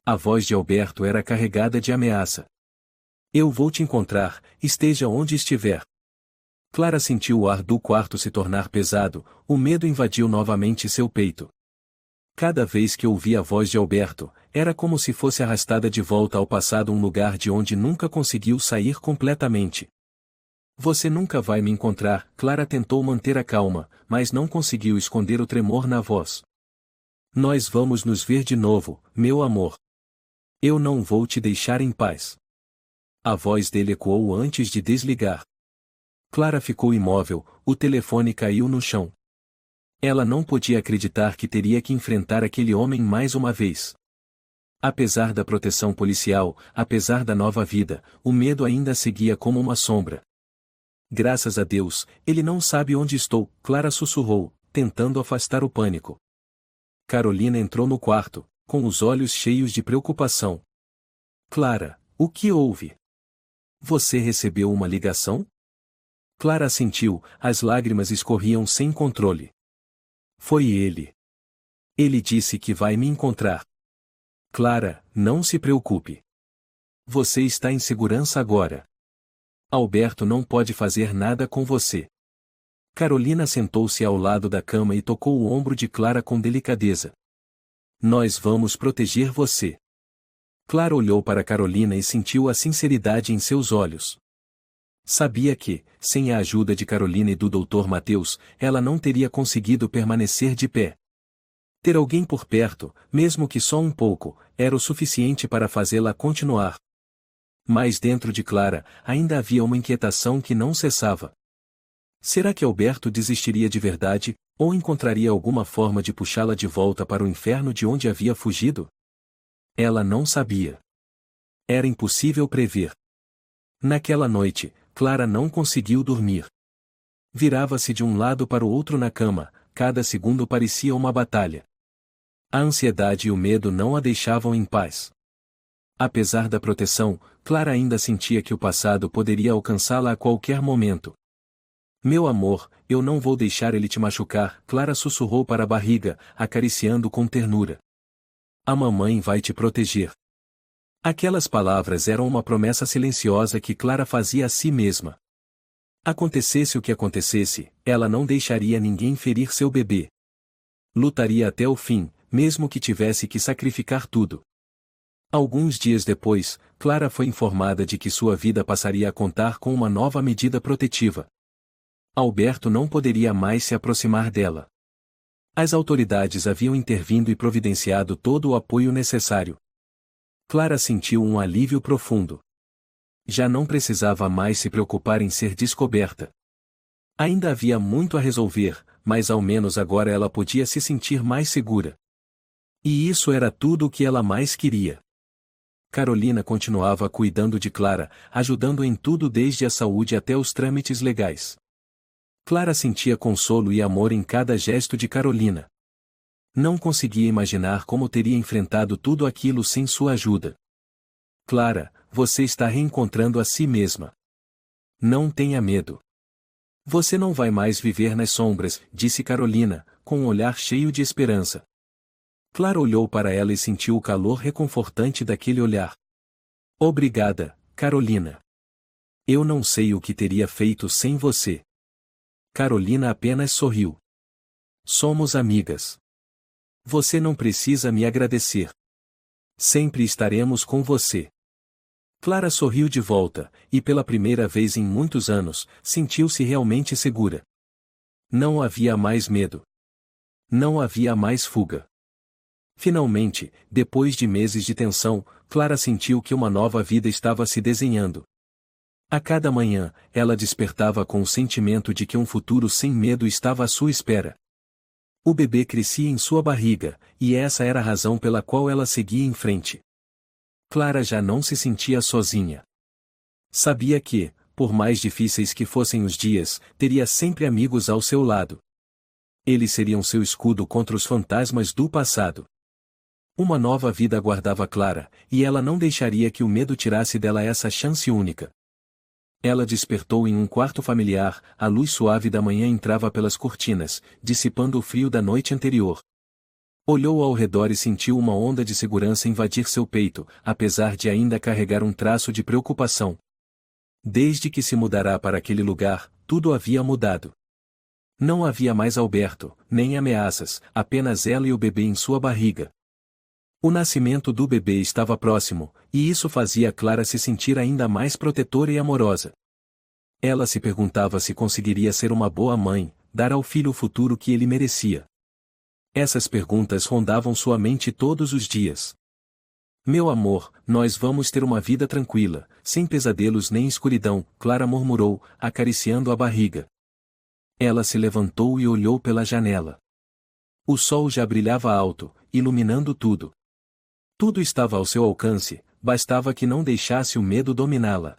A voz de Alberto era carregada de ameaça. Eu vou te encontrar, esteja onde estiver. Clara sentiu o ar do quarto se tornar pesado, o medo invadiu novamente seu peito. Cada vez que ouvia a voz de Alberto, Era como se fosse arrastada de volta ao passado, um lugar de onde nunca conseguiu sair completamente. Você nunca vai me encontrar, Clara tentou manter a calma, mas não conseguiu esconder o tremor na voz. Nós vamos nos ver de novo, meu amor. Eu não vou te deixar em paz. A voz dele ecoou antes de desligar. Clara ficou imóvel, o telefone caiu no chão. Ela não podia acreditar que teria que enfrentar aquele homem mais uma vez. Apesar da proteção policial, apesar da nova vida, o medo ainda seguia como uma sombra. Graças a Deus, ele não sabe onde estou, Clara sussurrou, tentando afastar o pânico. Carolina entrou no quarto, com os olhos cheios de preocupação. Clara, o que houve? Você recebeu uma ligação? Clara assentiu, as lágrimas escorriam sem controle. Foi ele. Ele disse que vai me encontrar. Clara, não se preocupe. Você está em segurança agora. Alberto não pode fazer nada com você. Carolina sentou-se ao lado da cama e tocou o ombro de Clara com delicadeza. Nós vamos proteger você. Clara olhou para Carolina e sentiu a sinceridade em seus olhos. Sabia que, sem a ajuda de Carolina e do Dr. Mateus, ela não teria conseguido permanecer de pé. Ter alguém por perto, mesmo que só um pouco, era o suficiente para fazê-la continuar. Mas dentro de Clara, ainda havia uma inquietação que não cessava. Será que Alberto desistiria de verdade, ou encontraria alguma forma de puxá-la de volta para o inferno de onde havia fugido? Ela não sabia. Era impossível prever. Naquela noite, Clara não conseguiu dormir. Virava-se de um lado para o outro na cama, cada segundo parecia uma batalha. A ansiedade e o medo não a deixavam em paz. Apesar da proteção, Clara ainda sentia que o passado poderia alcançá-la a qualquer momento. Meu amor, eu não vou deixar ele te machucar, Clara sussurrou para a barriga, acariciando com ternura. A mamãe vai te proteger. Aquelas palavras eram uma promessa silenciosa que Clara fazia a si mesma. Acontecesse o que acontecesse, ela não deixaria ninguém ferir seu bebê. Lutaria até o fim, mesmo que tivesse que sacrificar tudo. Alguns dias depois, Clara foi informada de que sua vida passaria a contar com uma nova medida protetiva. Alberto não poderia mais se aproximar dela. As autoridades haviam intervindo e providenciado todo o apoio necessário. Clara sentiu um alívio profundo. Já não precisava mais se preocupar em ser descoberta. Ainda havia muito a resolver, mas ao menos agora ela podia se sentir mais segura. E isso era tudo o que ela mais queria. Carolina continuava cuidando de Clara, ajudando em tudo desde a saúde até os trâmites legais. Clara sentia consolo e amor em cada gesto de Carolina. Não conseguia imaginar como teria enfrentado tudo aquilo sem sua ajuda. Clara, você está reencontrando a si mesma. Não tenha medo. Você não vai mais viver nas sombras, disse Carolina, com um olhar cheio de esperança. Clara olhou para ela e sentiu o calor reconfortante daquele olhar. Obrigada, Carolina. Eu não sei o que teria feito sem você. Carolina apenas sorriu. Somos amigas. Você não precisa me agradecer. Sempre estaremos com você. Clara sorriu de volta, e pela primeira vez em muitos anos, sentiu-se realmente segura. Não havia mais medo. Não havia mais fuga. Finalmente, depois de meses de tensão, Clara sentiu que uma nova vida estava se desenhando. A cada manhã, ela despertava com o sentimento de que um futuro sem medo estava à sua espera. O bebê crescia em sua barriga, e essa era a razão pela qual ela seguia em frente. Clara já não se sentia sozinha. Sabia que, por mais difíceis que fossem os dias, teria sempre amigos ao seu lado. Eles seriam seu escudo contra os fantasmas do passado. Uma nova vida aguardava Clara, e ela não deixaria que o medo tirasse dela essa chance única. Ela despertou em um quarto familiar, a luz suave da manhã entrava pelas cortinas, dissipando o frio da noite anterior. Olhou ao redor e sentiu uma onda de segurança invadir seu peito, apesar de ainda carregar um traço de preocupação. Desde que se mudará para aquele lugar, tudo havia mudado. Não havia mais Alberto, nem ameaças, apenas ela e o bebê em sua barriga. O nascimento do bebê estava próximo, e isso fazia Clara se sentir ainda mais protetora e amorosa. Ela se perguntava se conseguiria ser uma boa mãe, dar ao filho o futuro que ele merecia. Essas perguntas rondavam sua mente todos os dias. Meu amor, nós vamos ter uma vida tranquila, sem pesadelos nem escuridão, Clara murmurou, acariciando a barriga. Ela se levantou e olhou pela janela. O sol já brilhava alto, iluminando tudo. Tudo estava ao seu alcance, bastava que não deixasse o medo dominá-la.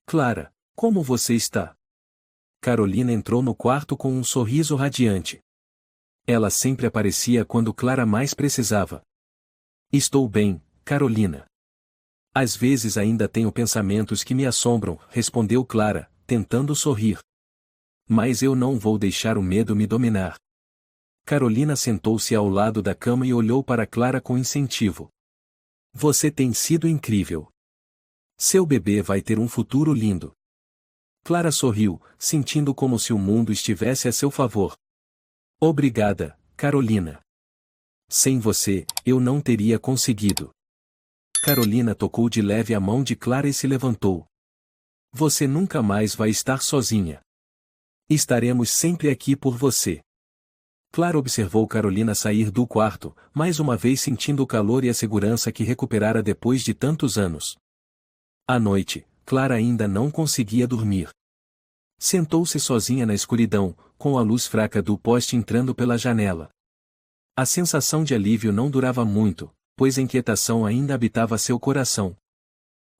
Clara, como você está? Carolina entrou no quarto com um sorriso radiante. Ela sempre aparecia quando Clara mais precisava. Estou bem, Carolina. Às vezes ainda tenho pensamentos que me assombram, respondeu Clara, tentando sorrir. Mas eu não vou deixar o medo me dominar. Carolina sentou-se ao lado da cama e olhou para Clara com incentivo. Você tem sido incrível. Seu bebê vai ter um futuro lindo. Clara sorriu, sentindo como se o mundo estivesse a seu favor. Obrigada, Carolina. Sem você, eu não teria conseguido. Carolina tocou de leve a mão de Clara e se levantou. Você nunca mais vai estar sozinha. Estaremos sempre aqui por você. Clara observou Carolina sair do quarto, mais uma vez sentindo o calor e a segurança que recuperara depois de tantos anos. À noite, Clara ainda não conseguia dormir. Sentou-se sozinha na escuridão, com a luz fraca do poste entrando pela janela. A sensação de alívio não durava muito, pois a inquietação ainda habitava seu coração.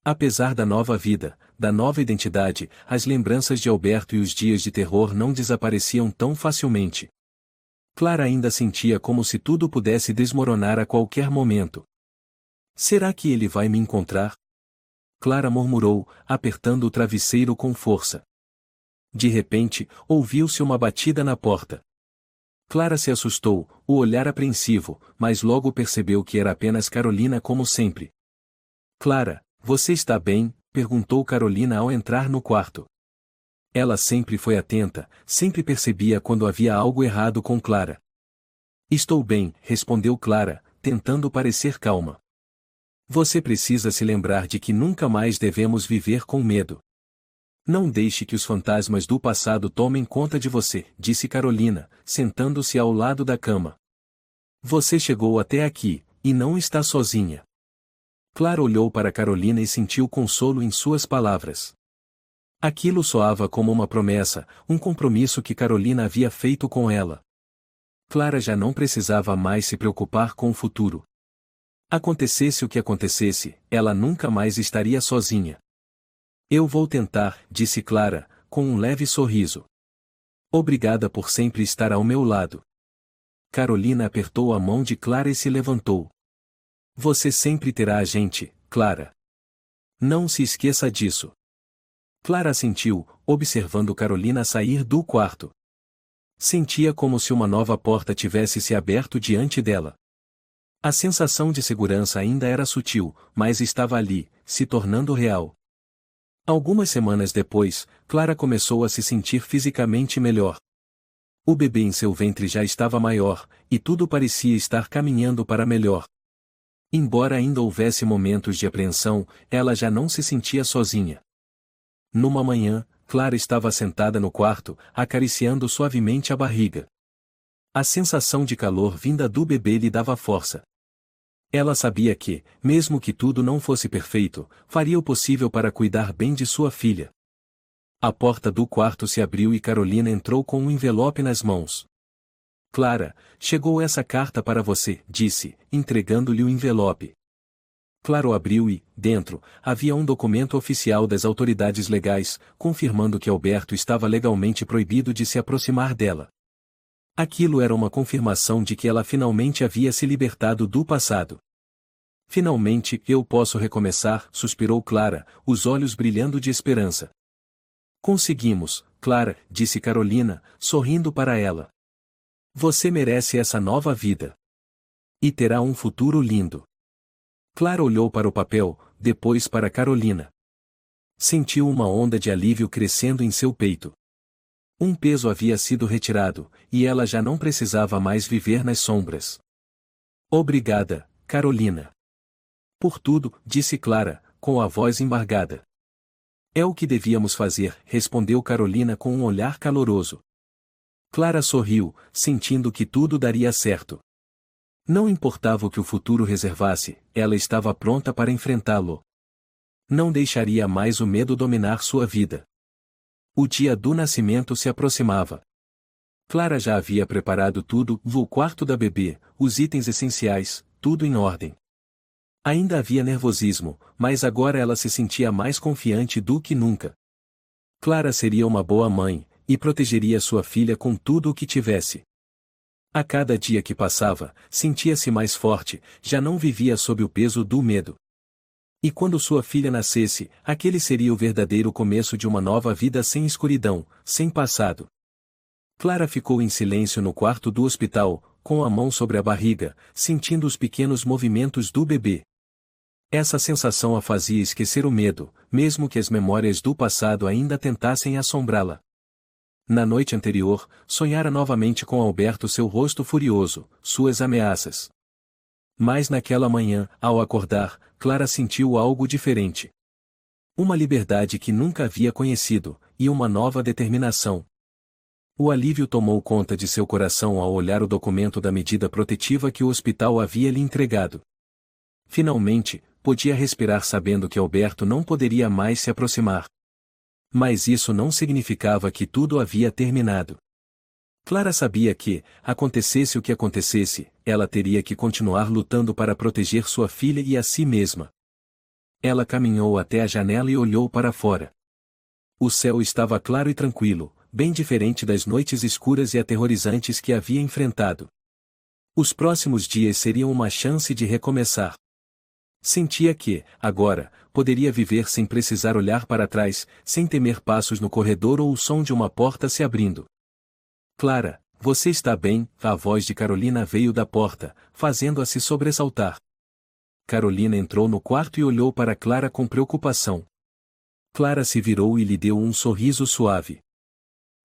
Apesar da nova vida, da nova identidade, as lembranças de Alberto e os dias de terror não desapareciam tão facilmente. Clara ainda sentia como se tudo pudesse desmoronar a qualquer momento. Será que ele vai me encontrar? Clara murmurou, apertando o travesseiro com força. De repente, ouviu-se uma batida na porta. Clara se assustou, o olhar apreensivo, mas logo percebeu que era apenas Carolina como sempre. Clara, você está bem? Perguntou Carolina ao entrar no quarto. Ela sempre foi atenta, sempre percebia quando havia algo errado com Clara. Estou bem, respondeu Clara, tentando parecer calma. Você precisa se lembrar de que nunca mais devemos viver com medo. Não deixe que os fantasmas do passado tomem conta de você, disse Carolina, sentando-se ao lado da cama. Você chegou até aqui, e não está sozinha. Clara olhou para Carolina e sentiu consolo em suas palavras. Aquilo soava como uma promessa, um compromisso que Carolina havia feito com ela. Clara já não precisava mais se preocupar com o futuro. Acontecesse o que acontecesse, ela nunca mais estaria sozinha. Eu vou tentar, disse Clara, com um leve sorriso. Obrigada por sempre estar ao meu lado. Carolina apertou a mão de Clara e se levantou. Você sempre terá a gente, Clara. Não se esqueça disso. Clara assentiu, observando Carolina sair do quarto. Sentia como se uma nova porta tivesse se aberto diante dela. A sensação de segurança ainda era sutil, mas estava ali, se tornando real. Algumas semanas depois, Clara começou a se sentir fisicamente melhor. O bebê em seu ventre já estava maior, e tudo parecia estar caminhando para melhor. Embora ainda houvesse momentos de apreensão, ela já não se sentia sozinha. Numa manhã, Clara estava sentada no quarto, acariciando suavemente a barriga. A sensação de calor vinda do bebê lhe dava força. Ela sabia que, mesmo que tudo não fosse perfeito, faria o possível para cuidar bem de sua filha. A porta do quarto se abriu e Carolina entrou com um envelope nas mãos. Clara, chegou essa carta para você, disse, entregando-lhe o envelope. Clara o abriu e, dentro, havia um documento oficial das autoridades legais, confirmando que Alberto estava legalmente proibido de se aproximar dela. Aquilo era uma confirmação de que ela finalmente havia se libertado do passado. Finalmente, eu posso recomeçar, suspirou Clara, os olhos brilhando de esperança. Conseguimos, Clara, disse Carolina, sorrindo para ela. Você merece essa nova vida. E terá um futuro lindo. Clara olhou para o papel, depois para Carolina. Sentiu uma onda de alívio crescendo em seu peito. Um peso havia sido retirado, e ela já não precisava mais viver nas sombras. Obrigada, Carolina. Por tudo, disse Clara, com a voz embargada. É o que devíamos fazer, respondeu Carolina com um olhar caloroso. Clara sorriu, sentindo que tudo daria certo. Não importava o que o futuro reservasse, ela estava pronta para enfrentá-lo. Não deixaria mais o medo dominar sua vida. O dia do nascimento se aproximava. Clara já havia preparado tudo, o quarto da bebê, os itens essenciais, tudo em ordem. Ainda havia nervosismo, mas agora ela se sentia mais confiante do que nunca. Clara seria uma boa mãe, e protegeria sua filha com tudo o que tivesse. A cada dia que passava, sentia-se mais forte, já não vivia sob o peso do medo. E quando sua filha nascesse, aquele seria o verdadeiro começo de uma nova vida sem escuridão, sem passado. Clara ficou em silêncio no quarto do hospital, com a mão sobre a barriga, sentindo os pequenos movimentos do bebê. Essa sensação a fazia esquecer o medo, mesmo que as memórias do passado ainda tentassem assombrá-la. Na noite anterior, sonhara novamente com Alberto, seu rosto furioso, suas ameaças. Mas naquela manhã, ao acordar, Clara sentiu algo diferente. Uma liberdade que nunca havia conhecido, e uma nova determinação. O alívio tomou conta de seu coração ao olhar o documento da medida protetiva que o hospital havia lhe entregado. Finalmente, podia respirar sabendo que Alberto não poderia mais se aproximar. Mas isso não significava que tudo havia terminado. Clara sabia que, acontecesse o que acontecesse, ela teria que continuar lutando para proteger sua filha e a si mesma. Ela caminhou até a janela e olhou para fora. O céu estava claro e tranquilo, bem diferente das noites escuras e aterrorizantes que havia enfrentado. Os próximos dias seriam uma chance de recomeçar. Sentia que, agora, poderia viver sem precisar olhar para trás, sem temer passos no corredor ou o som de uma porta se abrindo. Clara, você está bem? A voz de Carolina veio da porta, fazendo-a se sobressaltar. Carolina entrou no quarto e olhou para Clara com preocupação. Clara se virou e lhe deu um sorriso suave.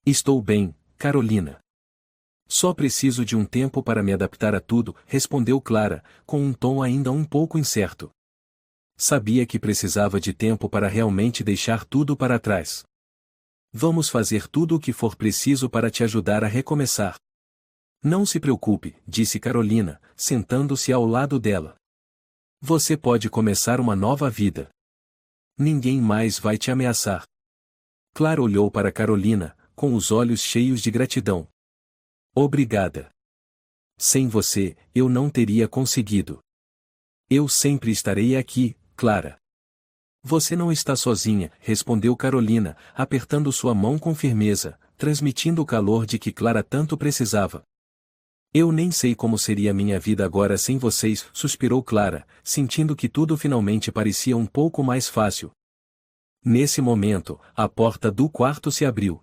Estou bem, Carolina. Só preciso de um tempo para me adaptar a tudo, respondeu Clara, com um tom ainda um pouco incerto. Sabia que precisava de tempo para realmente deixar tudo para trás. Vamos fazer tudo o que for preciso para te ajudar a recomeçar. Não se preocupe, disse Carolina, sentando-se ao lado dela. Você pode começar uma nova vida. Ninguém mais vai te ameaçar. Clara olhou para Carolina, com os olhos cheios de gratidão. Obrigada. Sem você, eu não teria conseguido. Eu sempre estarei aqui, Clara. Você não está sozinha, respondeu Carolina, apertando sua mão com firmeza, transmitindo o calor de que Clara tanto precisava. Eu nem sei como seria minha vida agora sem vocês, suspirou Clara, sentindo que tudo finalmente parecia um pouco mais fácil. Nesse momento, a porta do quarto se abriu.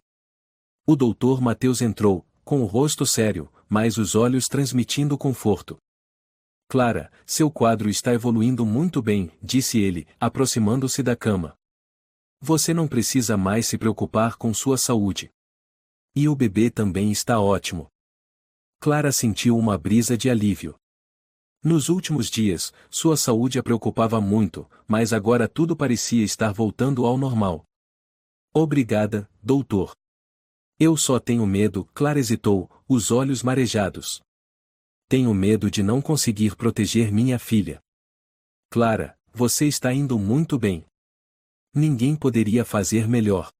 O doutor Mateus entrou, com o rosto sério, mas os olhos transmitindo conforto. Clara, seu quadro está evoluindo muito bem, disse ele, aproximando-se da cama. Você não precisa mais se preocupar com sua saúde. E o bebê também está ótimo. Clara sentiu uma brisa de alívio. Nos últimos dias, sua saúde a preocupava muito, mas agora tudo parecia estar voltando ao normal. Obrigada, doutor. Eu só tenho medo, Clara hesitou, os olhos marejados. Tenho medo de não conseguir proteger minha filha. Clara, você está indo muito bem. Ninguém poderia fazer melhor.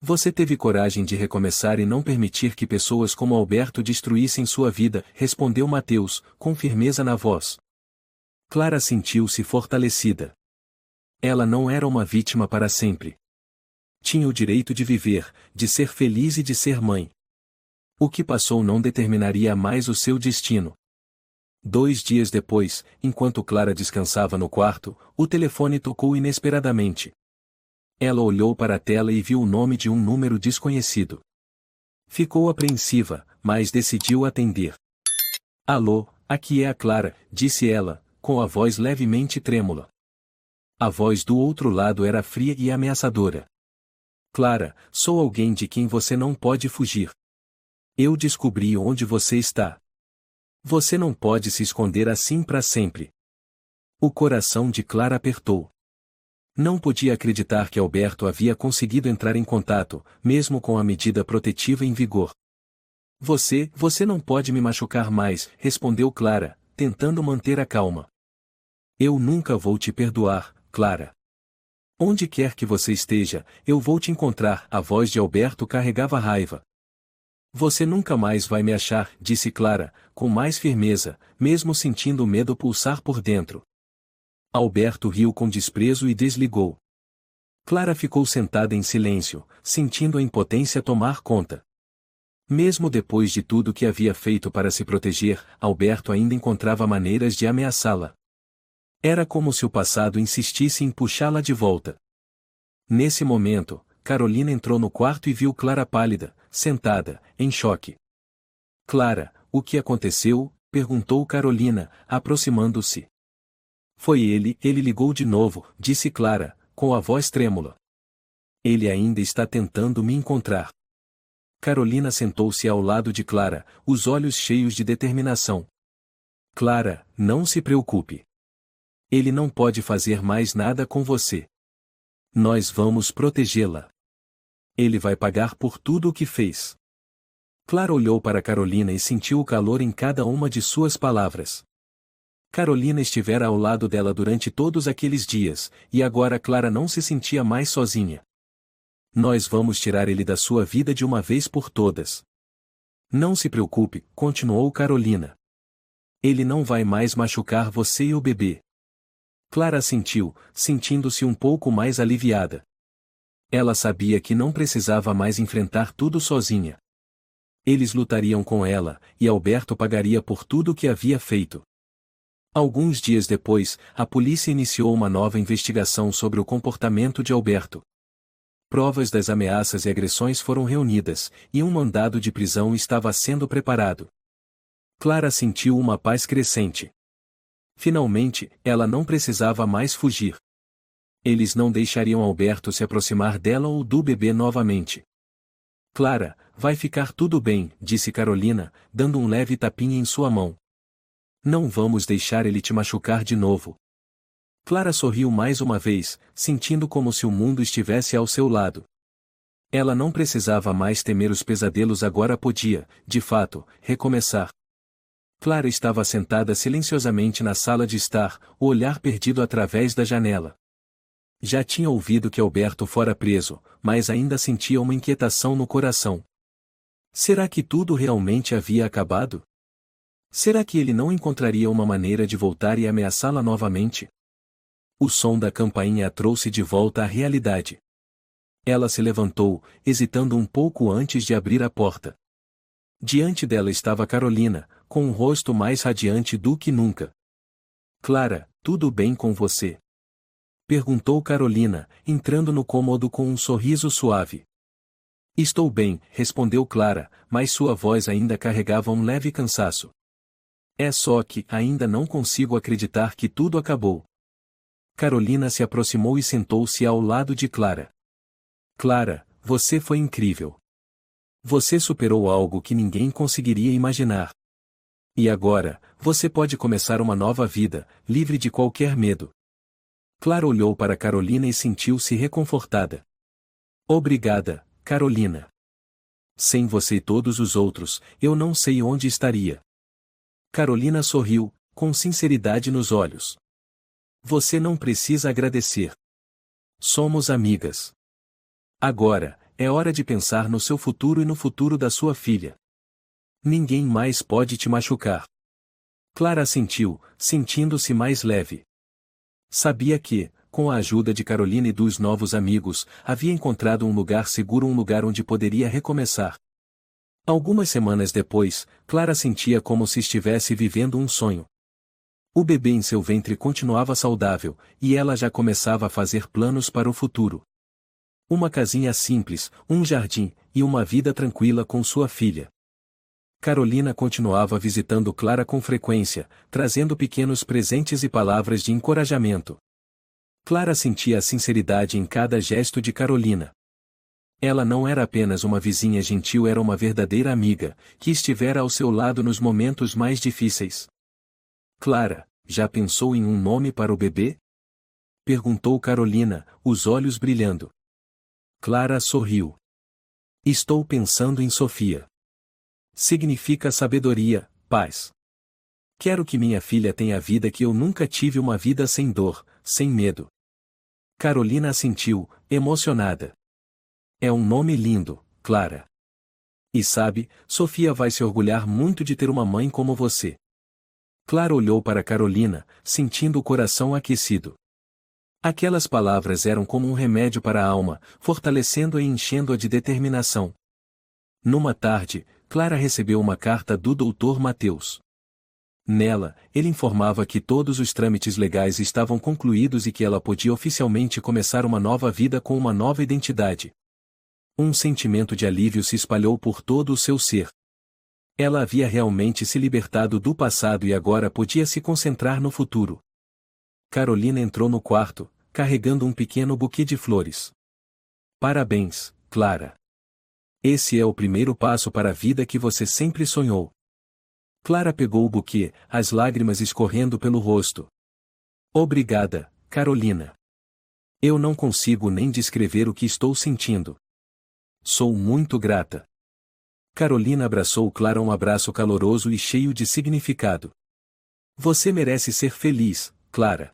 Você teve coragem de recomeçar e não permitir que pessoas como Alberto destruíssem sua vida, respondeu Mateus, com firmeza na voz. Clara sentiu-se fortalecida. Ela não era uma vítima para sempre. Tinha o direito de viver, de ser feliz e de ser mãe. O que passou não determinaria mais o seu destino. 2 dias depois, enquanto Clara descansava no quarto, o telefone tocou inesperadamente. Ela olhou para a tela e viu o nome de um número desconhecido. Ficou apreensiva, mas decidiu atender. Alô, aqui é a Clara, disse ela, com a voz levemente trêmula. A voz do outro lado era fria e ameaçadora. Clara, sou alguém de quem você não pode fugir. Eu descobri onde você está. Você não pode se esconder assim para sempre. O coração de Clara apertou. Não podia acreditar que Alberto havia conseguido entrar em contato, mesmo com a medida protetiva em vigor. Você não pode me machucar mais, respondeu Clara, tentando manter a calma. Eu nunca vou te perdoar, Clara. Onde quer que você esteja, eu vou te encontrar. A voz de Alberto carregava raiva. Você nunca mais vai me achar, disse Clara, com mais firmeza, mesmo sentindo o medo pulsar por dentro. Alberto riu com desprezo e desligou. Clara ficou sentada em silêncio, sentindo a impotência tomar conta. Mesmo depois de tudo que havia feito para se proteger, Alberto ainda encontrava maneiras de ameaçá-la. Era como se o passado insistisse em puxá-la de volta. Nesse momento, Carolina entrou no quarto e viu Clara pálida, sentada, em choque. Clara, o que aconteceu? Perguntou Carolina, aproximando-se. Foi ele ligou de novo, disse Clara, com a voz trêmula. Ele ainda está tentando me encontrar. Carolina sentou-se ao lado de Clara, os olhos cheios de determinação. Clara, não se preocupe. Ele não pode fazer mais nada com você. Nós vamos protegê-la. Ele vai pagar por tudo o que fez. Clara olhou para Carolina e sentiu o calor em cada uma de suas palavras. Carolina estivera ao lado dela durante todos aqueles dias, e agora Clara não se sentia mais sozinha. Nós vamos tirar ele da sua vida de uma vez por todas. Não se preocupe, continuou Carolina. Ele não vai mais machucar você e o bebê. Clara assentiu, sentindo-se um pouco mais aliviada. Ela sabia que não precisava mais enfrentar tudo sozinha. Eles lutariam com ela, e Alberto pagaria por tudo o que havia feito. Alguns dias depois, a polícia iniciou uma nova investigação sobre o comportamento de Alberto. Provas das ameaças e agressões foram reunidas, e um mandado de prisão estava sendo preparado. Clara sentiu uma paz crescente. Finalmente, ela não precisava mais fugir. Eles não deixariam Alberto se aproximar dela ou do bebê novamente. Clara, vai ficar tudo bem, disse Carolina, dando um leve tapinha em sua mão. Não vamos deixar ele te machucar de novo. Clara sorriu mais uma vez, sentindo como se o mundo estivesse ao seu lado. Ela não precisava mais temer os pesadelos, agora podia, de fato, recomeçar. Clara estava sentada silenciosamente na sala de estar, o olhar perdido através da janela. Já tinha ouvido que Alberto fora preso, mas ainda sentia uma inquietação no coração. Será que tudo realmente havia acabado? Será que ele não encontraria uma maneira de voltar e ameaçá-la novamente? O som da campainha a trouxe de volta à realidade. Ela se levantou, hesitando um pouco antes de abrir a porta. Diante dela estava Carolina, com um rosto mais radiante do que nunca. Clara, tudo bem com você? Perguntou Carolina, entrando no cômodo com um sorriso suave. Estou bem, respondeu Clara, mas sua voz ainda carregava um leve cansaço. É só que ainda não consigo acreditar que tudo acabou. Carolina se aproximou e sentou-se ao lado de Clara. Clara, você foi incrível. Você superou algo que ninguém conseguiria imaginar. E agora, você pode começar uma nova vida, livre de qualquer medo. Clara olhou para Carolina e sentiu-se reconfortada. Obrigada, Carolina. Sem você e todos os outros, eu não sei onde estaria. Carolina sorriu, com sinceridade nos olhos. Você não precisa agradecer. Somos amigas. Agora, é hora de pensar no seu futuro e no futuro da sua filha. Ninguém mais pode te machucar. Clara assentiu, sentindo-se mais leve. Sabia que, com a ajuda de Carolina e dos novos amigos, havia encontrado um lugar seguro, um lugar onde poderia recomeçar. Algumas semanas depois, Clara sentia como se estivesse vivendo um sonho. O bebê em seu ventre continuava saudável, e ela já começava a fazer planos para o futuro. Uma casinha simples, um jardim, e uma vida tranquila com sua filha. Carolina continuava visitando Clara com frequência, trazendo pequenos presentes e palavras de encorajamento. Clara sentia a sinceridade em cada gesto de Carolina. Ela não era apenas uma vizinha gentil, era uma verdadeira amiga, que estivera ao seu lado nos momentos mais difíceis. Clara, Já pensou em um nome para o bebê? Perguntou Carolina, os olhos brilhando. Clara sorriu. Estou pensando em Sofia. Significa sabedoria, paz. Quero que minha filha tenha a vida que eu nunca tive, uma vida sem dor, sem medo. Carolina assentiu, emocionada. É um nome lindo, Clara. E sabe, Sofia vai se orgulhar muito de ter uma mãe como você. Clara olhou para Carolina, sentindo o coração aquecido. Aquelas palavras eram como um remédio para a alma, fortalecendo-a e enchendo-a de determinação. Numa tarde, Clara recebeu uma carta do Dr. Mateus. Nela, ele informava que todos os trâmites legais estavam concluídos e que ela podia oficialmente começar uma nova vida com uma nova identidade. Um sentimento de alívio se espalhou por todo o seu ser. Ela havia realmente se libertado do passado e agora podia se concentrar no futuro. Carolina entrou no quarto, carregando um pequeno buquê de flores. Parabéns, Clara. Esse é o primeiro passo para a vida que você sempre sonhou. Clara pegou o buquê, as lágrimas escorrendo pelo rosto. Obrigada, Carolina. Eu não consigo nem descrever o que estou sentindo. Sou muito grata. Carolina abraçou Clara, um abraço caloroso e cheio de significado. Você merece ser feliz, Clara.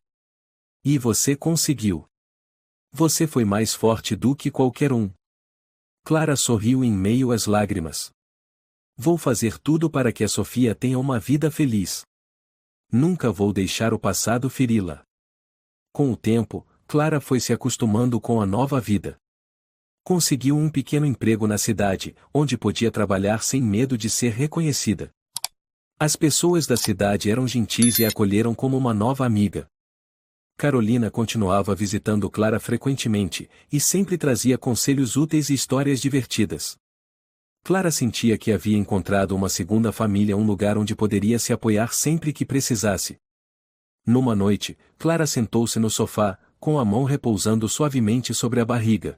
E você conseguiu. Você foi mais forte do que qualquer um. Clara sorriu em meio às lágrimas. Vou fazer tudo para que a Sofia tenha uma vida feliz. Nunca vou deixar o passado feri-la. Com o tempo, Clara foi se acostumando com a nova vida. Conseguiu um pequeno emprego na cidade, onde podia trabalhar sem medo de ser reconhecida. As pessoas da cidade eram gentis e a acolheram como uma nova amiga. Carolina continuava visitando Clara frequentemente, e sempre trazia conselhos úteis e histórias divertidas. Clara sentia que havia encontrado uma segunda família, um lugar onde poderia se apoiar sempre que precisasse. Numa noite, Clara sentou-se no sofá, com a mão repousando suavemente sobre a barriga.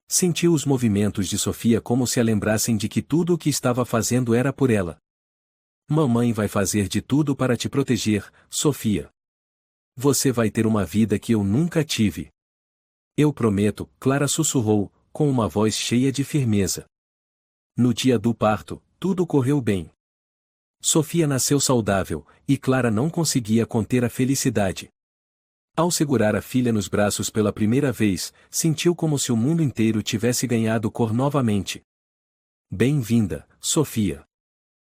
Sentiu os movimentos de Sofia como se a lembrassem de que tudo o que estava fazendo era por ela. Mamãe vai fazer de tudo para te proteger, Sofia. Você vai ter uma vida que eu nunca tive. Eu prometo, Clara sussurrou, com uma voz cheia de firmeza. No dia do parto, tudo correu bem. Sofia nasceu saudável, e Clara não conseguia conter a felicidade. Ao segurar a filha nos braços pela primeira vez, sentiu como se o mundo inteiro tivesse ganhado cor novamente. Bem-vinda, Sofia.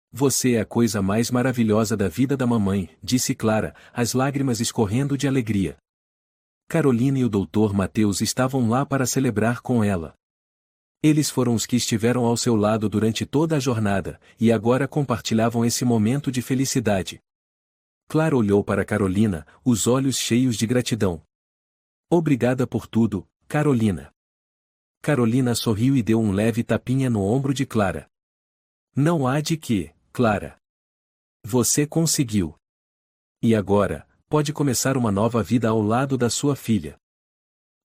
Você é a coisa mais maravilhosa da vida da mamãe, disse Clara, as lágrimas escorrendo de alegria. Carolina e o Dr. Mateus estavam lá para celebrar com ela. Eles foram os que estiveram ao seu lado durante toda a jornada, e agora compartilhavam esse momento de felicidade. Clara olhou para Carolina, os olhos cheios de gratidão. Obrigada por tudo, Carolina. Carolina sorriu e deu um leve tapinha no ombro de Clara. Não há de quê, Clara. Você conseguiu. E agora, pode começar uma nova vida ao lado da sua filha.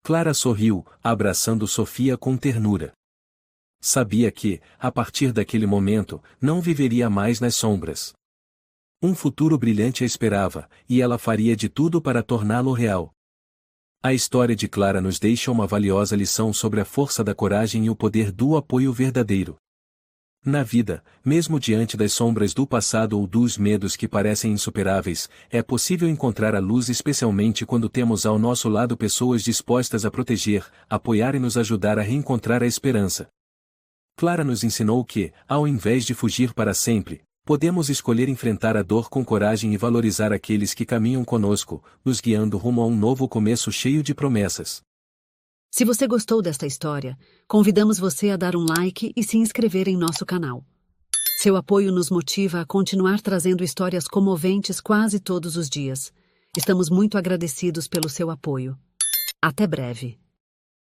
Clara sorriu, abraçando Sofia com ternura. Sabia que, a partir daquele momento, não viveria mais nas sombras. Um futuro brilhante a esperava, e ela faria de tudo para torná-lo real. A história de Clara nos deixa uma valiosa lição sobre a força da coragem e o poder do apoio verdadeiro. Na vida, mesmo diante das sombras do passado ou dos medos que parecem insuperáveis, é possível encontrar a luz, especialmente quando temos ao nosso lado pessoas dispostas a proteger, apoiar e nos ajudar a reencontrar a esperança. Clara nos ensinou que, ao invés de fugir para sempre, podemos escolher enfrentar a dor com coragem e valorizar aqueles que caminham conosco, nos guiando rumo a um novo começo cheio de promessas. Se você gostou desta história, convidamos você a dar um like e se inscrever em nosso canal. Seu apoio nos motiva a continuar trazendo histórias comoventes quase todos os dias. Estamos muito agradecidos pelo seu apoio. Até breve.